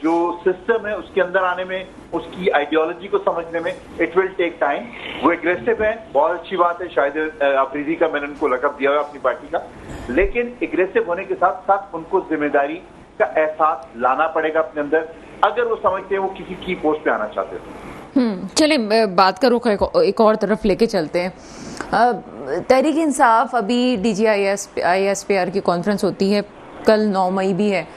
जो सिस्टम है उसके अंदर आने में, उसकी आइडियोलॉजी को समझने में इट विल टेक टाइम। वो एग्रेसिव है, बहुत अच्छी बात है, शायद आफरीदी का मैंने उनको लकब दिया हुआ अपनी पार्टी का, लेकिन एग्रेसिव होने के साथ साथ उनको जिम्मेदारी का एहसास लाना पड़ेगा अपने अंदर, अगर वो समझते हैं वो किसी की पोस्ट पे आना चाहते हैं। चलिए बात का रुख एक और तरफ लेके चलते हैं। तहरीक इंसाफ अभी DGISPR की कॉन्फ्रेंस होती है, कल 9 मई भी है।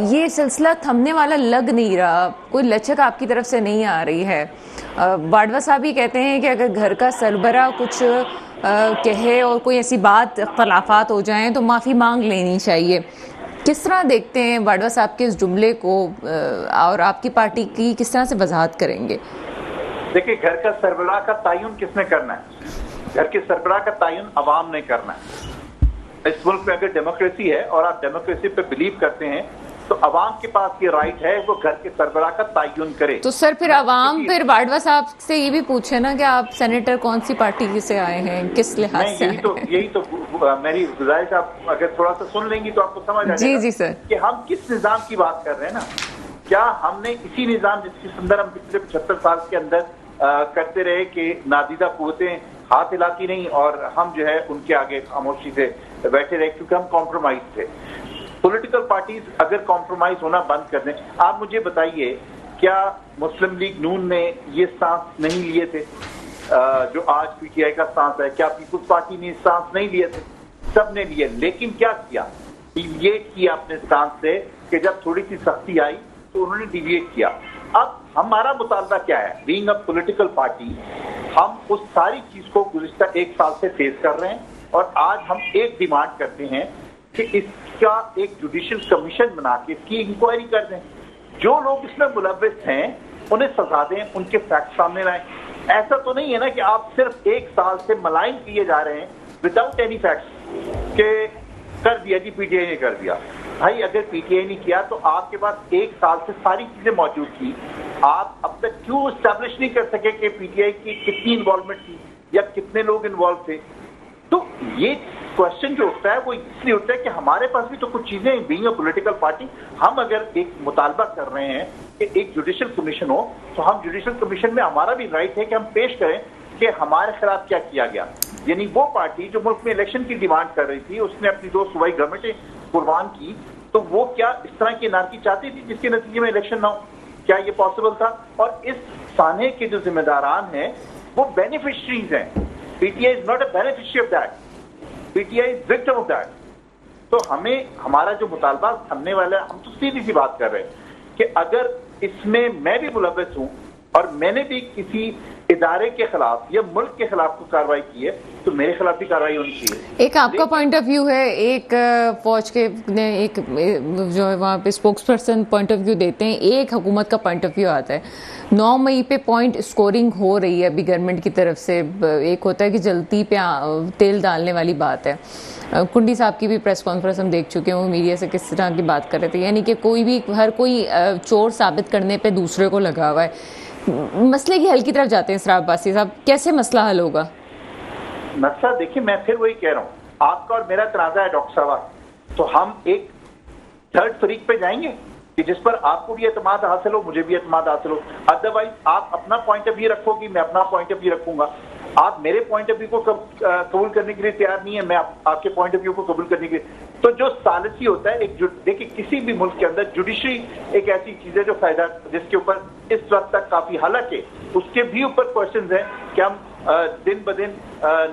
ये सिलसिला थमने वाला लग नहीं रहा, कोई लचक आपकी तरफ से नहीं आ रही है। बाडवा साहब ही कहते हैं कि अगर घर का सरबरा कुछ कहे और कोई ऐसी बात इख्तलाफात हो जाएं तो माफ़ी मांग लेनी चाहिए। किस तरह देखते हैं बाडवा साहब के इस जुमले को और आपकी पार्टी की किस तरह से वजाहत करेंगे? देखिए, घर का सरबराह का तयन किसने करना है? घर के सरबराह का तयन अवाम ने करना है। इस मुल्क में अगर डेमोक्रेसी है और आप डेमोक्रेसी पे बिलीव करते हैं तो अवाम के पास ये राइट है वो घर के सरबराह का तयन करे। तो सर फिर अवाम फिर बाडवा साहब से ये भी पूछे ना कि आप सेनेटर कौन सी पार्टी से आए हैं, किस लिहाज से आए हैं? यही तो मेरी गुजारिश, आप अगर थोड़ा सा सुन लेंगी तो आपको समझ आ जाएगा जी सर कि हम किस निजाम की बात कर रहे हैं ना। क्या हमने इसी निजाम जिसके अंदर हम पिछले 75 साल के अंदर करते रहे कि नादीदा कुव्वतें हाथ हिलाती नहीं और हम जो है उनके आगे खामोशी से बैठे रहे क्योंकि हम कॉम्प्रोमाइज थे। पॉलिटिकल पार्टीज अगर कॉम्प्रोमाइज होना बंद कर दें, आप मुझे बताइए क्या मुस्लिम लीग नून ने ये सांस नहीं लिए थे जो आज पीटीआई का सांस है? क्या पीपुल्स पार्टी ने सांस नहीं लिए थे? सब ने लिए, लेकिन क्या किया? डिविएट किया अपने सांस से कि जब थोड़ी सी सख्ती आई तो उन्होंने डिविएट किया। अब हमारा मुतालबा क्या है? बीइंग अ पॉलिटिकल पार्टी हम उस सारी चीज को गुज़िश्ता 1 साल से फेस कर रहे हैं और आज हम एक डिमांड करते हैं कि इसका एक जुडिशियल कमीशन बना के इसकी इंक्वायरी कर दें। जो लोग इसमें मुलव्विस हैं उन्हें सजा दें, उनके फैक्ट सामने लाएं। ऐसा तो नहीं है ना कि आप सिर्फ 1 साल से मलाइन किए जा रहे हैं विदाउट एनी फैक्ट्स के कर दिया जी पीटीआई ने कर दिया। भाई अगर पीटीआई ने किया तो आपके पास 1 साल से सारी चीजें मौजूद थी, आप अब तक क्यों स्टैब्लिश नहीं कर सके कि पीटीआई की कितनी इन्वॉल्वमेंट थी या कितने लोग इन्वॉल्व थे? तो ये क्वेश्चन जो उठता है वो इसलिए उठता है कि हमारे पास भी तो कुछ चीजें, बीइंग अ पॉलिटिकल पार्टी, हम अगर एक मुतालबा कर रहे हैं कि एक जुडिशियल कमीशन हो तो हम जुडिशियल कमीशन में हमारा भी राइट है कि हम पेश करें कि हमारे खिलाफ क्या किया गया। यानी वो पार्टी जो मुल्क में इलेक्शन की डिमांड कर रही थी उसने अपनी 2 सूबाई गवर्नमेंटें कुर्बान की, तो वो क्या इस तरह की एनार्की चाहती थी जिसके नतीजे में इलेक्शन ना हो? क्या ये पॉसिबल था? और इस साने के जो जिम्मेदारान हैं वो बेनिफिशरीज हैं। PTI is not a beneficiary of that, PTI is victim of that. तो हमें हमारा जो मुतालबा हमने वाला है, हम तो सीधी सी बात कर रहे हैं कि अगर इसमें मैं भी मुलव्विस हूं और मैंने भी किसी इदारे के खिलाफ या मुल्क के खिलाफ कोई कार्रवाई की है तो मेरे खिलाफ भी कार्रवाई होनी चाहिए। एक आपका पॉइंट ऑफ व्यू है, एक फौज के ने एक जो है वहाँ पे spokes person point of view देते हैं, एक हुकूमत का पॉइंट ऑफ व्यू आता है। 9 मई पे पॉइंट स्कोरिंग हो रही है अभी गवर्नमेंट की तरफ से। एक होता है कि जल्दी पे तेल डालने वाली बात है। कुंडी साहब की भी प्रेस कॉन्फ्रेंस हम देख चुके हैं, वो मीडिया से किस तरह की बात कर रहे थे, यानी कि कोई भी हर कोई चोर साबित करने पे दूसरे को लगा हुआ है। मसले की हल की तरफ जाते हैं सर अब्बासी साहब, कैसे मसला हल होगा? मसला देखिए, मैं फिर वही कह रहा हूँ, आपका और मेरा तनाजा है डॉक्टर साहब, तो हम एक थर्ड फरीक पे जाएंगे कि जिस पर आपको भी एतमाद हासिल हो, मुझे भी एतमाद हासिल हो। अदरवाइज आप अपना पॉइंट ऑफ व्यू रखोगी, मैं अपना पॉइंट ऑफ व्यू रखूंगा। आप मेरे पॉइंट ऑफ व्यू को कबूल करने के लिए तैयार नहीं है, मैं आपके पॉइंट ऑफ व्यू को कबूल करने के लिए। तो जो सालिसी होता है, एक देखिए किसी भी मुल्क के अंदर जुडिशरी एक ऐसी चीज है जो फायदा, जिसके ऊपर इस वक्त तक काफी, हालांकि उसके भी ऊपर क्वेश्चंस हैं कि हम दिन ब दिन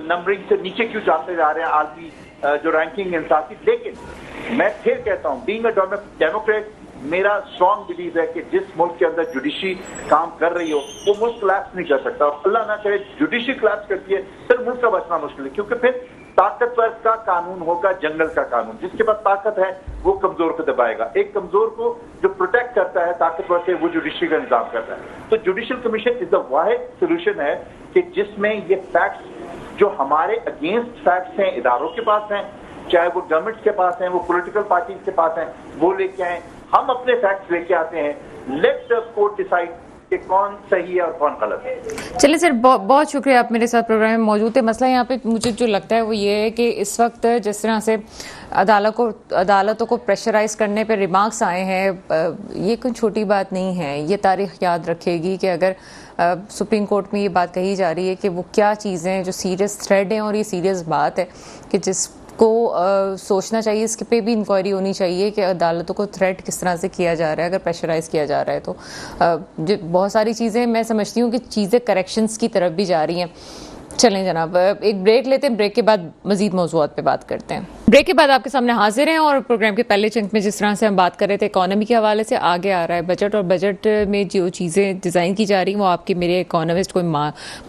नंबरिंग से नीचे क्यों जाते जा रहे हैं आलमी जो रैंकिंग इंसाफी। लेकिन मैं फिर कहता हूँ, बीइंग अ डेमोक्रेट, मेरा स्ट्रॉन्ग बिलीव है कि जिस मुल्क के अंदर जुडिशरी काम कर रही हो वो मुल्क कोलैप्स नहीं कर सकता। और अल्लाह ना करे जुडिशरी कोलैप्स करती है फिर मुल्क का बचना मुश्किल है, क्योंकि फिर ताकतवर का कानून होगा जंगल का कानून। जिसके पास ताकत है वो कमजोर को दबाएगा। एक कमजोर को जो प्रोटेक्ट करता है ताकतवर से, वो जुडिशरी का निजाम करता है। तो judicial commission is the Wahid solution है कि जिसमें ये फैक्ट्स जो हमारे अगेंस्ट फैक्ट्स हैं इदारों के पास हैं, चाहे वो गवर्नमेंट के पास हैं, वो पॉलिटिकल पार्टीज के पास हैं, वो लेके आए, हम अपने फैक्ट्स लेके आते हैं। लेट द कोर्ट डिसाइड कि कौन सही है और कौन गलत है। चलिए सर, बहुत शुक्रिया आप मेरे साथ प्रोग्राम में मौजूद है। मसला यहाँ पे मुझे जो लगता है वो ये है कि इस वक्त जिस तरह से अदालतों को प्रेशराइज करने पे रिमार्क्स आए हैं, ये कोई छोटी बात नहीं है। ये तारीख याद रखेगी कि अगर सुप्रीम कोर्ट में ये बात कही जा रही है कि वो क्या चीज़ें जो सीरियस थ्रेड हैं, और ये सीरियस बात है कि जिसको सोचना चाहिए, इसके पे भी इंक्वायरी होनी चाहिए कि अदालतों को थ्रेट किस तरह से किया जा रहा है अगर प्रेशराइज किया जा रहा है। तो बहुत सारी चीज़ें मैं समझती हूँ कि चीज़ें करेक्शंस की तरफ भी जा रही हैं। चलें जनाब, एक ब्रेक लेते हैं, ब्रेक के बाद मजीद मौज़ूआत पे बात करते हैं। ब्रेक के बाद आपके सामने हाजिर हैं और प्रोग्राम के पहले चंक में जिस तरह से हम बात कर रहे थे इकोनॉमी के हवाले से, आगे आ रहा है बजट, और बजट में जो चीज़ें डिज़ाइन की जा रही हैं वो आपके मेरे इकोनॉमिस्ट कोई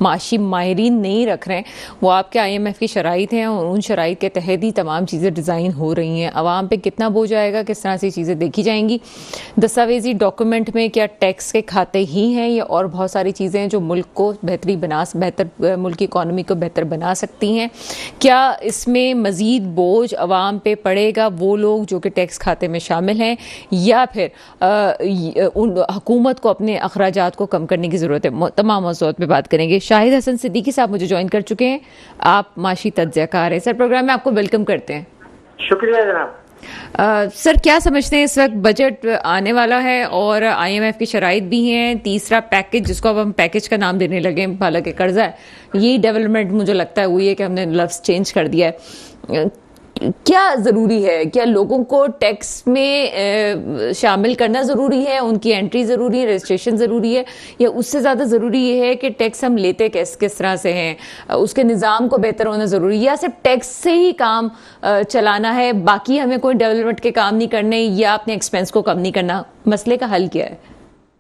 माशी माहिरीन नहीं रख रहे हैं, वो आपके IMF की शराइत हैं और उन शराइत के तहत ही तमाम चीज़ें डिज़ाइन हो रही हैं। आवाम पे कितना बोझ आएगा, किस तरह से चीज़ें देखी जाएंगी, दस्तावेजी डॉक्यूमेंट में क्या टैक्स के खाते ही हैं या और बहुत सारी चीज़ें हैं जो मुल्क को मुल्क की इकॉनमी को बेहतर बना सकती हैं, क्या इसमें मज़ीद बोझ आवाम पे पड़ेगा, वो लोग जो कि टैक्स खाते में शामिल हैं, या फिर उन हुकूमत को अपने अखराजात को कम करने की ज़रूरत है? तमाम मौज़ूआत पे बात करेंगे। शाहिद हसन सिद्दीकी साहब मुझे ज्वाइन कर चुके हैं, आप माशी तज्ज़ियाकार हैं। सर, प्रोग्राम में आपको वेलकम करते हैं। शुक्रिया जनाब। सर, क्या समझते हैं इस वक्त बजट आने वाला है और IMF की शराइत भी हैं, तीसरा पैकेज जिसको अब हम पैकेज का नाम देने लगे, हालांकि कर्जा है, ये डेवलपमेंट मुझे लगता है हुई है कि हमने लफ्ज़ चेंज कर दिया है। क्या ज़रूरी है? क्या लोगों को टैक्स में शामिल करना ज़रूरी है, उनकी एंट्री ज़रूरी है, रजिस्ट्रेशन ज़रूरी है, या उससे ज़्यादा ज़रूरी ये है कि टैक्स हम लेते किस तरह से हैं, उसके निज़ाम को बेहतर होना ज़रूरी है, या सिर्फ टैक्स से ही काम चलाना है, बाकी हमें कोई डेवलपमेंट के काम नहीं करने या अपने एक्सपेंस को कम नहीं करना? मसले का हल क्या है?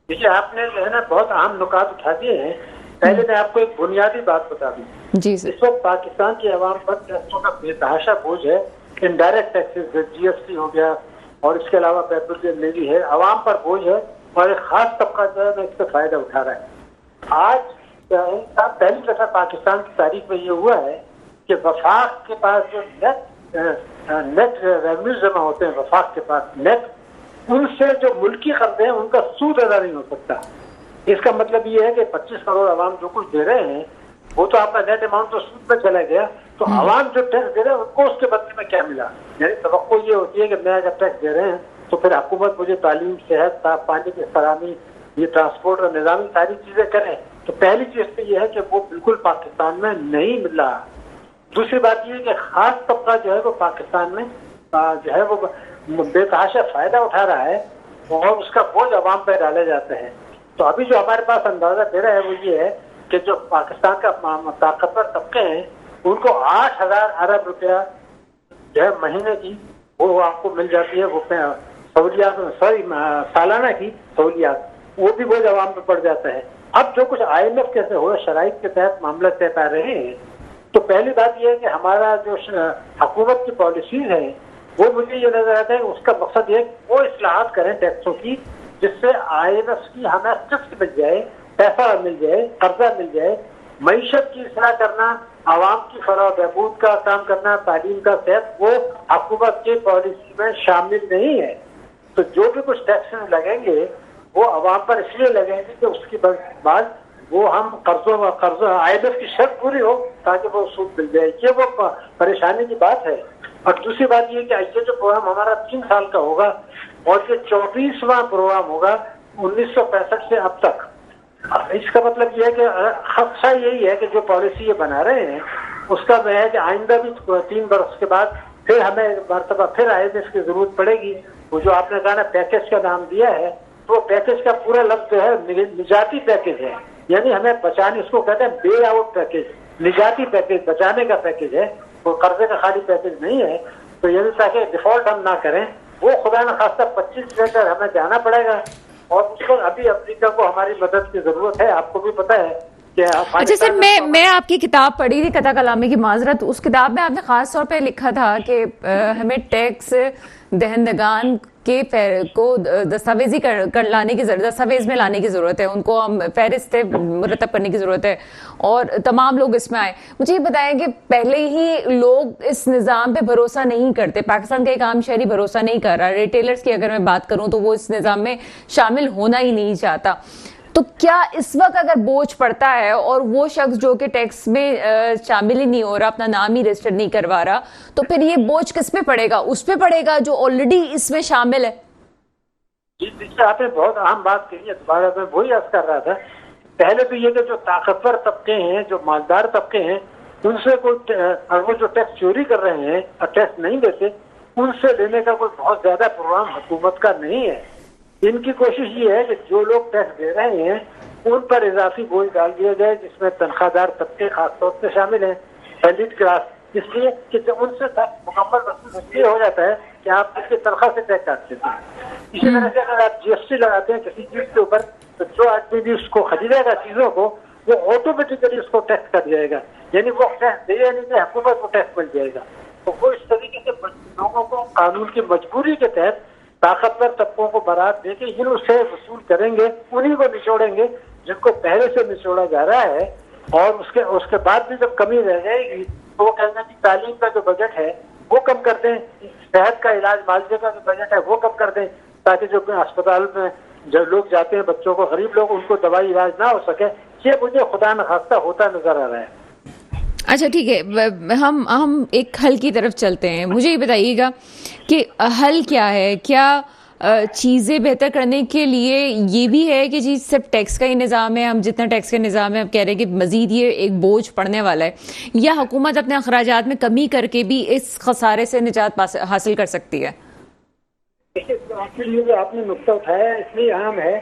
देखिए, आपने जो है ना बहुत अहम नुकात उठा दिए हैं। पहले मैं आपको एक बुनियादी बात बता दूं। जी सर। इस वक्त पाकिस्तान की आवाम पर टैक्सों का बेतहाशा बोझ है। इनडायरेक्ट टैक्सेस, GST हो गया, और इसके अलावा पेट्रोलियम लेवी है, आवाम पर बोझ है, और एक खास तबका जो है ना इससे फायदा उठा रहा है। आज पहली दफा पाकिस्तान की तारीख में ये हुआ है कि वफाक के पास जो नेट रेवेन्यू जमा होते हैं, वफाक के पास नेट, उनसे जो मुल्की कर्जे हैं उनका सूद अदा नहीं हो सकता। इसका मतलब ये है कि 25 करोड़ आवाम जो कुछ दे रहे हैं वो तो आपका नेट अमाउंट तो सूद में चला गया, तो आवाम जो टैक्स दे रहे हैं उनको उसके बदले में क्या मिला? यानी तवक्को ये होती है कि मैं अगर टैक्स दे रहे हैं तो फिर हुकूमत मुझे तालीम, सेहत, साफ पानी की फराहमी, ये ट्रांसपोर्ट और निजामी सारी चीजें करें। तो पहली चीज तो ये है कि वो बिल्कुल पाकिस्तान में नहीं मिल रहा। दूसरी बात ये है कि खास तबका जो है वो पाकिस्तान में जो है वो बेतहाशा फायदा उठा रहा है और उसका बोझ आवाम पर डाले जाते हैं। तो अभी जो हमारे पास अंदाजा दे रहा है वो ये है कि जो पाकिस्तान का ताकतवर तबके हैं उनको 8,000 अरब रुपया जो है महीने की वो आपको मिल जाती है, वो सहूलियात, सालाना की सहूलियात, वो भी बोझ आवाम पे पड़ जाता है। अब जो कुछ IMF के हो शराइत के तहत मामला तय पा रहे हैं, तो पहली बात यह है कि हमारा जो हुकूमत की पॉलिसीज है वो मुझे ये नजर आता है उसका मकसद ये वो इस्लाहात करें टैक्सों की, जिससे IMF की हमें किस्त मिल जाए, पैसा मिल जाए, कर्जा मिल जाए, मईशत की इस्लाह करना, आवाम की फलाह बहबूद का काम करना, तालीम का सेहत, वो हुकूमत की पॉलिसी में शामिल नहीं है। तो जो भी कुछ टैक्सेस लगेंगे वो आवाम पर इसलिए लगेंगे कि उसकी बाद वो हम कर्जों IMF की शर्त पूरी हो ताकि वो सूद मिल जाए। ये वो परेशानी की बात है। और दूसरी बात ये कि ये जो प्रोग्राम हमारा 3 साल का होगा और ये 24वां प्रोग्राम होगा 1965 से अब तक। इसका मतलब ये है कि खदशा यही है कि जो पॉलिसी ये बना रहे हैं उसका वह है कि आइंदा भी 3 बरस के बाद फिर हमें मरतबा फिर IMF की जरूरत पड़ेगी। वो जो आपने कहा ना पैकेज का नाम दिया है, तो पैकेज का पूरा लफ्ज जो है निजाती पैकेज है, यानी हमें बचाने, उसको कहते हैं बेल आउट पैकेज, निजाती पैकेज, बचाने का पैकेज है, वो कर्जे का खाली पैकेज नहीं है। तो यानी ताकि डिफॉल्ट हम ना करें, वो खुदा न खास्ता 25 लेकर हमें जाना पड़ेगा, और उसको अभी अफ्रीका को हमारी मदद की जरूरत है। आपको भी पता है कि अच्छा सर, मैं आपकी किताब पढ़ी थी, कथा कलामी की माजरत, उस किताब में आपने खास तौर पे लिखा था कि हमें टैक्स दहंदगान के को दस्तावेजी कर लाने की जरूरत, दस्तावेज में लाने की जरूरत है, उनको हम फहरिस्त मुरतब करने की जरूरत है और तमाम लोग इसमें आए। मुझे ये बताएं कि पहले ही लोग इस निज़ाम पे भरोसा नहीं करते, पाकिस्तान का एक आम शहरी भरोसा नहीं कर रहा, रिटेलर्स की अगर मैं बात करूं तो वो इस निज़ाम में शामिल होना ही नहीं चाहता। तो क्या इस वक्त अगर बोझ पड़ता है और वो शख्स जो कि टैक्स में शामिल ही नहीं हो रहा, अपना नाम ही रजिस्टर नहीं करवा रहा, तो फिर ये बोझ किस पे पड़ेगा? उस पे पड़ेगा जो ऑलरेडी इसमें शामिल है। जी, आपने बहुत अहम बात कही है, दोबारा मैं वही अर्ज कर रहा था। पहले तो ये कि जो ताकतवर तबके हैं, जो मालदार तबके हैं, उनसे कोई वो जो टैक्स चोरी कर रहे हैं और टैक्स नहीं देते, उनसे लेने का कोई बहुत ज्यादा प्रोग्राम हुकूमत का नहीं है। इनकी कोशिश ये है कि जो लोग टैक्स दे रहे हैं उन पर इजाफी बोझ डाल दिया जाए, जिसमें तनख्वाहदार तबके खासतौर से शामिल हैं, एलिट क्लास, इसलिए कि जब उनसे मुकम्मल वसूल इसलिए हो जाता है कि आप उसकी तनख्वाह से टैक्स काट देते हैं। इसी तरह से अगर आप GST लगाते हैं किसी चीज के ऊपर, तो जो आदमी भी उसको खरीदेगा चीजों को, वो ऑटोमेटिकली उसको टैक्स कट जाएगा, यानी वो टैक्स दे यानी कि हुकूमत को टैक्स मिल जाएगा। तो वो इस तरीके से लोगों को कानून की मजबूरी के तहत ताकतवर तबकों को बरात देके जिन उससे वसूल करेंगे, उन्हीं को निचोड़ेंगे जिनको पहले से निचोड़ा जा रहा है। और उसके बाद भी जब कमी रह जाएगी तो वो कहना कि तालीम का जो बजट है वो कम कर दें, सेहत का इलाज मुआवजे का जो बजट है वो कम कर दें, ताकि जो अस्पताल में जो लोग जाते हैं, बच्चों को, गरीब लोग, उनको दवाई इलाज ना हो सके। ये मुझे खुदा न खास्ता होता नजर आ रहा है। अच्छा ठीक है, हम एक हल की तरफ चलते हैं। मुझे ये बताइएगा कि हल क्या है? क्या चीज़ें बेहतर करने के लिए ये भी है कि जी सिर्फ टैक्स का ही निज़ाम है, हम जितना टैक्स का निज़ाम है, आप कह रहे हैं कि मज़ीद ये एक बोझ पड़ने वाला है, या हुकूमत अपने अखराजात में कमी करके भी इस खसारे से निजात हासिल कर सकती है? देखिए, आपके लिए जो आपने नुक्ता उठाया है इसलिए अहम है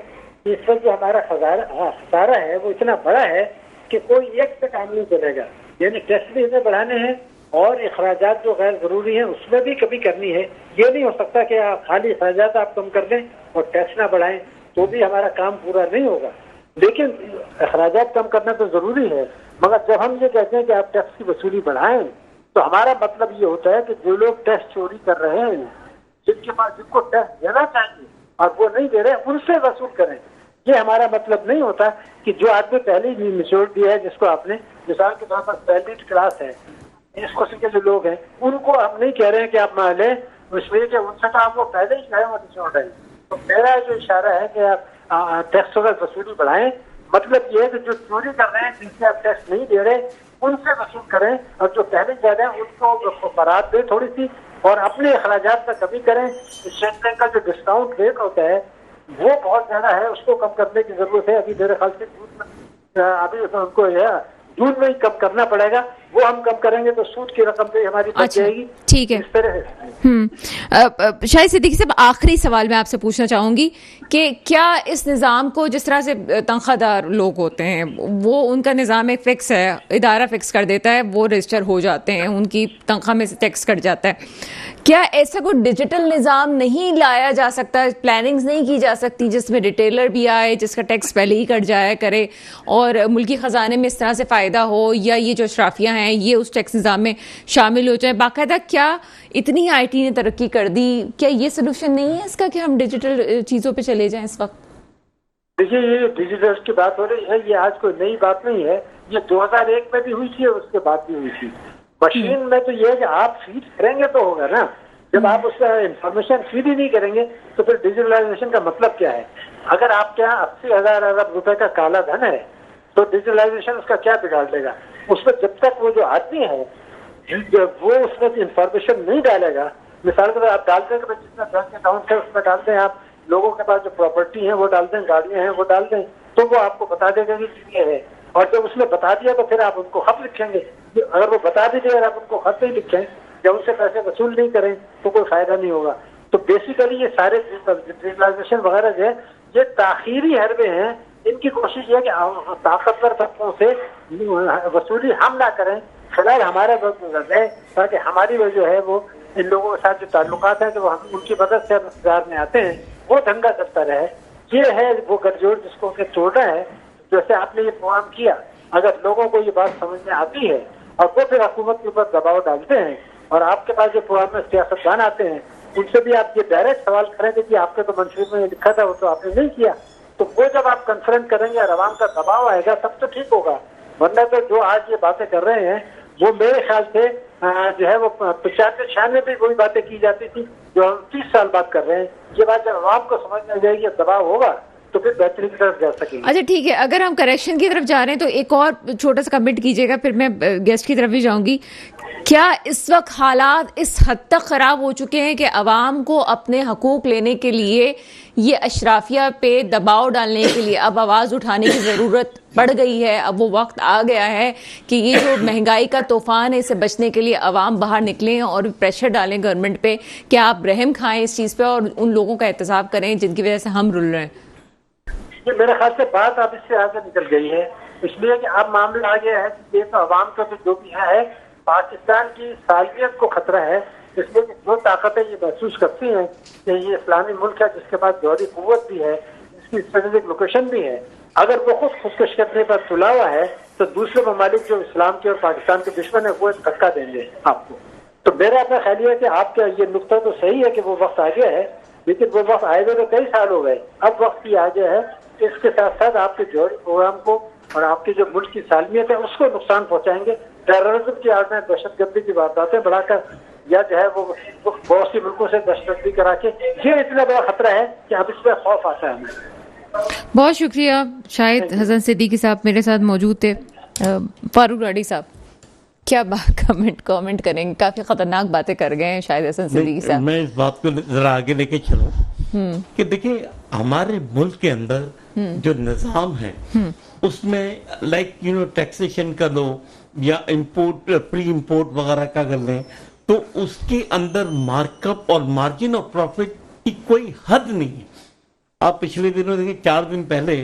कि इस वक्त जो हमारा खसारा है वो इतना बड़ा है कि कोई एक से काम नहीं चलेगा। यानी टैक्स भी हमें बढ़ाने हैं और अखराजात जो गैर जरूरी हैं उसमें भी कमी करनी है। ये नहीं हो सकता कि आप खाली अखराजात आप कम कर दें और टैक्स ना बढ़ाएं, तो भी हमारा काम पूरा नहीं होगा। लेकिन अखराजात कम करना तो जरूरी है, मगर जब हम ये कहते हैं कि आप टैक्स की वसूली बढ़ाएं, तो हमारा मतलब ये होता है कि जो लोग टैक्स चोरी कर रहे हैं, जिनको टैक्स देना चाहिए और वो नहीं दे रहे, उनसे वसूल करें। ये हमारा मतलब नहीं होता कि जो आदमी पहले ही मेच्योरिटी है, जिसको आपने मिसाल के तौर पर पहली क्लास है, इस किस्म के जो लोग हैं, उनको हम नहीं कह रहे हैं कि आप मान लें, इसलिए कि उनसे तो आप वो पहले ही कहें वो डिसऑर्डर है। तो मेरा जो इशारा है कि आप टैक्स वसूली बढ़ाएं, मतलब ये है कि जो चोरी कर रहे हैं, जिनसे आप टैक्स नहीं दे रहे, उनसे वसूल करें, और जो पहले जा रहे हैं उनको बरात दें थोड़ी सी, और अपने अखराजात में कमी करें। स्टेट बैंक का जो डिस्काउंट रेट होता है वो बहुत ज्यादा है, उसको कम करने की जरूरत है। अभी मेरे ख्याल से अभी उनको जून में ही कम करना पड़ेगा, वो हम कम करेंगे तो सूद की रकम भी हमारी बच जाएगी। ठीक है, इस तरह शाहिद सिद्दीकी साहब, आखिरी सवाल मैं आपसे पूछना चाहूंगी कि क्या इस निज़ाम को, जिस तरह से तनख्वाहदार लोग होते हैं, वो उनका निज़ाम एक फिक्स है, इदारा फिक्स कर देता है, वो रजिस्टर हो जाते हैं, उनकी तनख्वाह में से टैक्स कट जाता है, क्या ऐसा कोई डिजिटल निज़ाम नहीं लाया जा सकता, प्लानिंग्स नहीं की जा सकती जिसमें रिटेलर भी आए, जिसका टैक्स पहले ही कट जाया करे और मुल्की ख़जाने में इस तरह से फ़ायदा हो, या ये जो अशराफियाँ हैं ये उस टैक्स निज़ाम में शामिल हो जाए बाकायदा? क्या इतनी IT ने तरक्की कर दी, क्या ये सोल्यूशन नहीं है इसका कि हम डिजिटल चीज़ों पे चले जाएं इस वक्त? देखिए, ये डिजिटल की बात हो रही है, ये आज कोई नई बात नहीं है, ये 2001 में भी हुई थी और उसके बाद भी हुई थी। मशीन में तो ये है कि आप फीड करेंगे तो होगा ना, जब आप उसका इंफॉर्मेशन फीड ही नहीं करेंगे तो फिर डिजिटलाइजेशन का मतलब क्या है? अगर आपके यहाँ 80,000 अरब रुपए का काला धन है तो डिजिटलाइजेशन उसका क्या बिगाड़ देगा? उसमें जब तक वो जो आदमी है वो उसमें इंफॉर्मेशन नहीं डालेगा, मिसाल के तौर आप डालते हैं कि जितना बैंक अकाउंट है उसमें डालते हैं, आप लोगों के पास जो प्रॉपर्टी है वो डाल दें, गाड़ियां हैं वो डाल दें, तो वो आपको बता देगा कि ये है। और जब उसने बता दिया तो फिर आप उनको खत लिखेंगे। अगर वो बता दीजिए और आप उनको खत नहीं लिखें या उनसे पैसे वसूल नहीं करें तो कोई फायदा नहीं होगा। तो बेसिकली ये सारे डिजिटलाइजेशन वगैरह जो है ये ताखीरी हरबे हैं। इनकी कोशिश ये है कि ताकतवर तबकों से वसूली हम ना करें, फिलहाल हमारे रहे, ताकि हमारी वो जो है वो इन लोगों के साथ जो ताल्लुकात हैं जो हम उनकी मदद से इंतजार में आते हैं वो दंगा चलता रहे। ये है वो गठजोड़ जिसको के तोड़ना है। जैसे आपने ये प्रोग्राम किया, अगर लोगों को ये बात समझ में आती है और वो फिर हुकूमत के ऊपर दबाव डालते हैं और आपके पास जो प्रोग्राम में सियासतदान आते हैं उनसे भी आप ये डायरेक्ट सवाल करेंगे कि आपके तो मंशूर में लिखा था वो तो आपने नहीं किया, तो वो जब आप कन्फ्रंट करेंगे और आवाम का दबाव आएगा तब तो ठीक होगा। वरना तो जो आज ये बातें कर रहे हैं वो मेरे ख्याल से जो है वो 95-96 में भी वही बातें की जाती थी जो हम 30 साल बाद कर रहे हैं। ये बात जब आवाम को समझ में आ जाएगी, दबाव होगा तो फिर बेहतरी की तरफ जा सकेंगे। अच्छा ठीक है, अगर हम करेक्शन की तरफ जा रहे हैं तो एक और छोटा सा कमेंट कीजिएगा, फिर मैं गेस्ट की तरफ भी जाऊंगी। क्या इस वक्त हालात इस हद तक ख़राब हो चुके हैं कि अवाम को अपने हकूक़ लेने के लिए, ये अशराफिया पे दबाव डालने के लिए अब आवाज़ उठाने की ज़रूरत पड़ गई है? अब वो वक्त आ गया है कि ये जो महंगाई का तूफ़ान है इससे बचने के लिए अवाम बाहर निकलें और प्रेशर डालें गवर्नमेंट पे कि आप रहम खाएं इस चीज़ पे और उन लोगों का एहतसाब करें जिनकी वजह से हम रुल रहे हैं। ये मेरे ख्याल से बात अब इससे आगे निकल गई है, इसलिए कि अब मामला आ गया है कि ये तो अवाम का तो जो भी है पाकिस्तान की सालमियत को खतरा है। इसलिए कि जो ताकतें ये महसूस करती हैं कि ये इस्लामी मुल्क है जिसके पास जौहरी कुव्वत भी है, इसकी स्ट्रेटेजिक लोकेशन भी है, अगर वो खुद खुदकश करने पर तुला हुआ है तो दूसरे ममालिक जो इस्लाम के और पाकिस्तान के दुश्मन है वो एक धक्का देंगे आपको। तो मेरा अपना ख्याल है कि आपका ये नुक्ता तो सही है कि वो वक्त आ गया है, लेकिन वो वक्त आए हुए तो कई साल हो गए, अब वक्त ही आ गया है। इसके साथ साथ आपके जौहरी प्रोग्राम को और आपकी जो मुल्क की सालमियत है उसको नुकसान पहुंचाएंगे। टेररिज्म की आड़ में दहशतगर्दी की वारदातें बढ़ाकर या जो है वो बहुत सी मुल्कों से दस्तबंदी करा के, ये इतना बड़ा खतरा है कि अब इसमें खौफ आता है हमें। बहुत शुक्रिया। शाहिद हसन सिद्दीकी साहब मेरे साथ मौजूद थे। फारूक राठी साहब क्या कमेंट करेंगे? काफी खतरनाक बातें कर गए हैं शाहिद हसन सिद्दीकी साहब। मैं इस बात को जरा आगे लेके चलूं कि देखिए हमारे मुल्क के अंदर जो निजाम है उसमें लाइक टैक्सेशन का लो या इंपोर्ट प्री इंपोर्ट वगैरह का कर लें, तो उसके अंदर मार्कअप और मार्जिन ऑफ प्रॉफिट की कोई हद नहीं है। आप पिछले दिनों देखिए 4 दिन पहले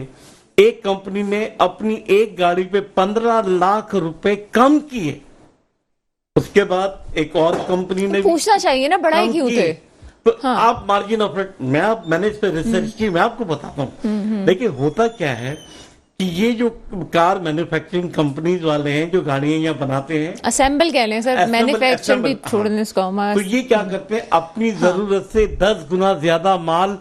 एक कंपनी ने अपनी एक गाड़ी पे 15 लाख रुपए कम किए, उसके बाद एक और कंपनी ने पूछना चाहिए ना बढ़ाई क्यों थे? तो आप मार्जिन ऑफ मैंने इस पर रिसर्च की, मैं आपको बताता हूँ। देखिए होता क्या है कि ये जो कार मैन्युफैक्चरिंग कंपनीज वाले हैं जो गाड़ियां यहाँ बनाते हैं, असेंबल कह लें सर, मैन्युफैक्चर भी छोड़ने इसको, तो ये क्या करते हैं अपनी जरूरत से 10 गुना ज्यादा माल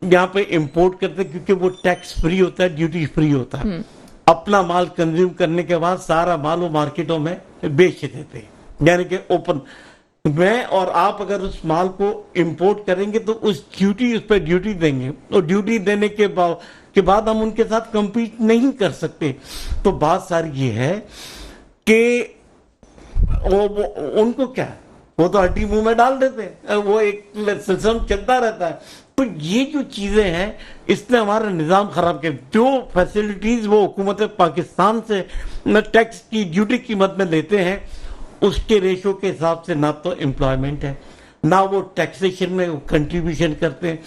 यहाँ पे इंपोर्ट करते हैं, क्योंकि वो टैक्स फ्री होता है, ड्यूटी फ्री होता है। अपना माल कंज्यूम करने के बाद सारा माल वो मार्केटों में बेच देते हैं, यानी कि ओपन। मैं और आप अगर उस माल को इंपोर्ट करेंगे तो उस पर ड्यूटी देंगे, और ड्यूटी देने के बाद हम उनके साथ कंपीट नहीं कर सकते। तो बात सारी ये है कि उनको क्या है, वो तो हड्डी मुंह में डाल देते हैं, वो एक सिस्टम चलता रहता है। तो ये जो चीजें हैं इसने हमारा निजाम खराब किया। जो फैसिलिटीज वो हुकूमत पाकिस्तान से टैक्स की ड्यूटी की मद में लेते हैं, उसके रेशो के हिसाब से ना तो एम्प्लॉयमेंट है, ना वो टैक्सेशन में वो कंट्रीब्यूशन करते हैं।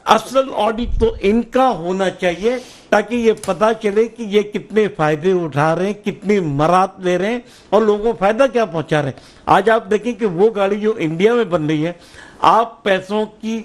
असल ऑडिट तो इनका होना चाहिए ताकि ये पता चले कि ये कितने फायदे उठा रहे हैं, कितनी मरात ले रहे हैं और लोगों को फायदा क्या पहुंचा रहे हैं। आज आप देखें कि वो गाड़ी जो इंडिया में बन रही है, आप पैसों की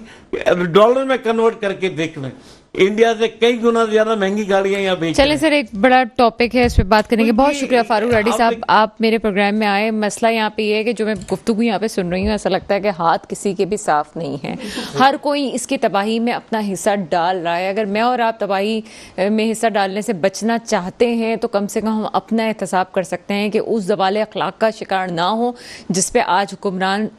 डॉलर में कन्वर्ट करके देख लें, इंडिया से कई गुना ज्यादा महंगी गाड़ियां यहाँ बेच। चलिए सर, एक बड़ा टॉपिक है, इस पे बात करेंगे। बहुत शुक्रिया फारूक राठी साहब, आप मेरे प्रोग्राम में आए। मसला यहाँ पे ये है कि जो मैं गुफ्तगू यहाँ पे सुन रही हूँ, ऐसा लगता है कि हाथ किसी के भी साफ नहीं है। हर कोई इसकी तबाही में अपना हिस्सा डाल रहा है। अगर मैं और आप तबाही में हिस्सा डालने से बचना चाहते हैं तो कम से कम हम अपना एहतसाब कर सकते हैं कि उस ज़वाल अखलाक का शिकार ना हो जिस पे आज हुक्मरान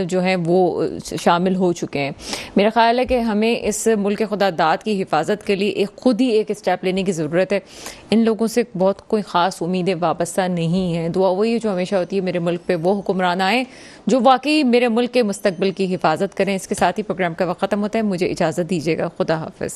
जो हैं वो शामिल हो चुके हैं। मेरा ख्याल है कि हमें इस मुल्क खुदादाद की हिफाजत के लिए खुद ही एक स्टेप लेने की ज़रूरत है। इन लोगों से बहुत कोई ख़ास उम्मीदें वाबस्ता नहीं है। दुआ वही जो हमेशा होती है, मेरे मुल्क पे वो हुक्मरान आए जो वाकई मेरे मुल्क के मुस्तकबिल की हिफाजत करें। इसके साथ ही प्रोग्राम का वक्त ख़त्म होता है। मुझे इजाज़त दीजिएगा। खुदा हाफिज़।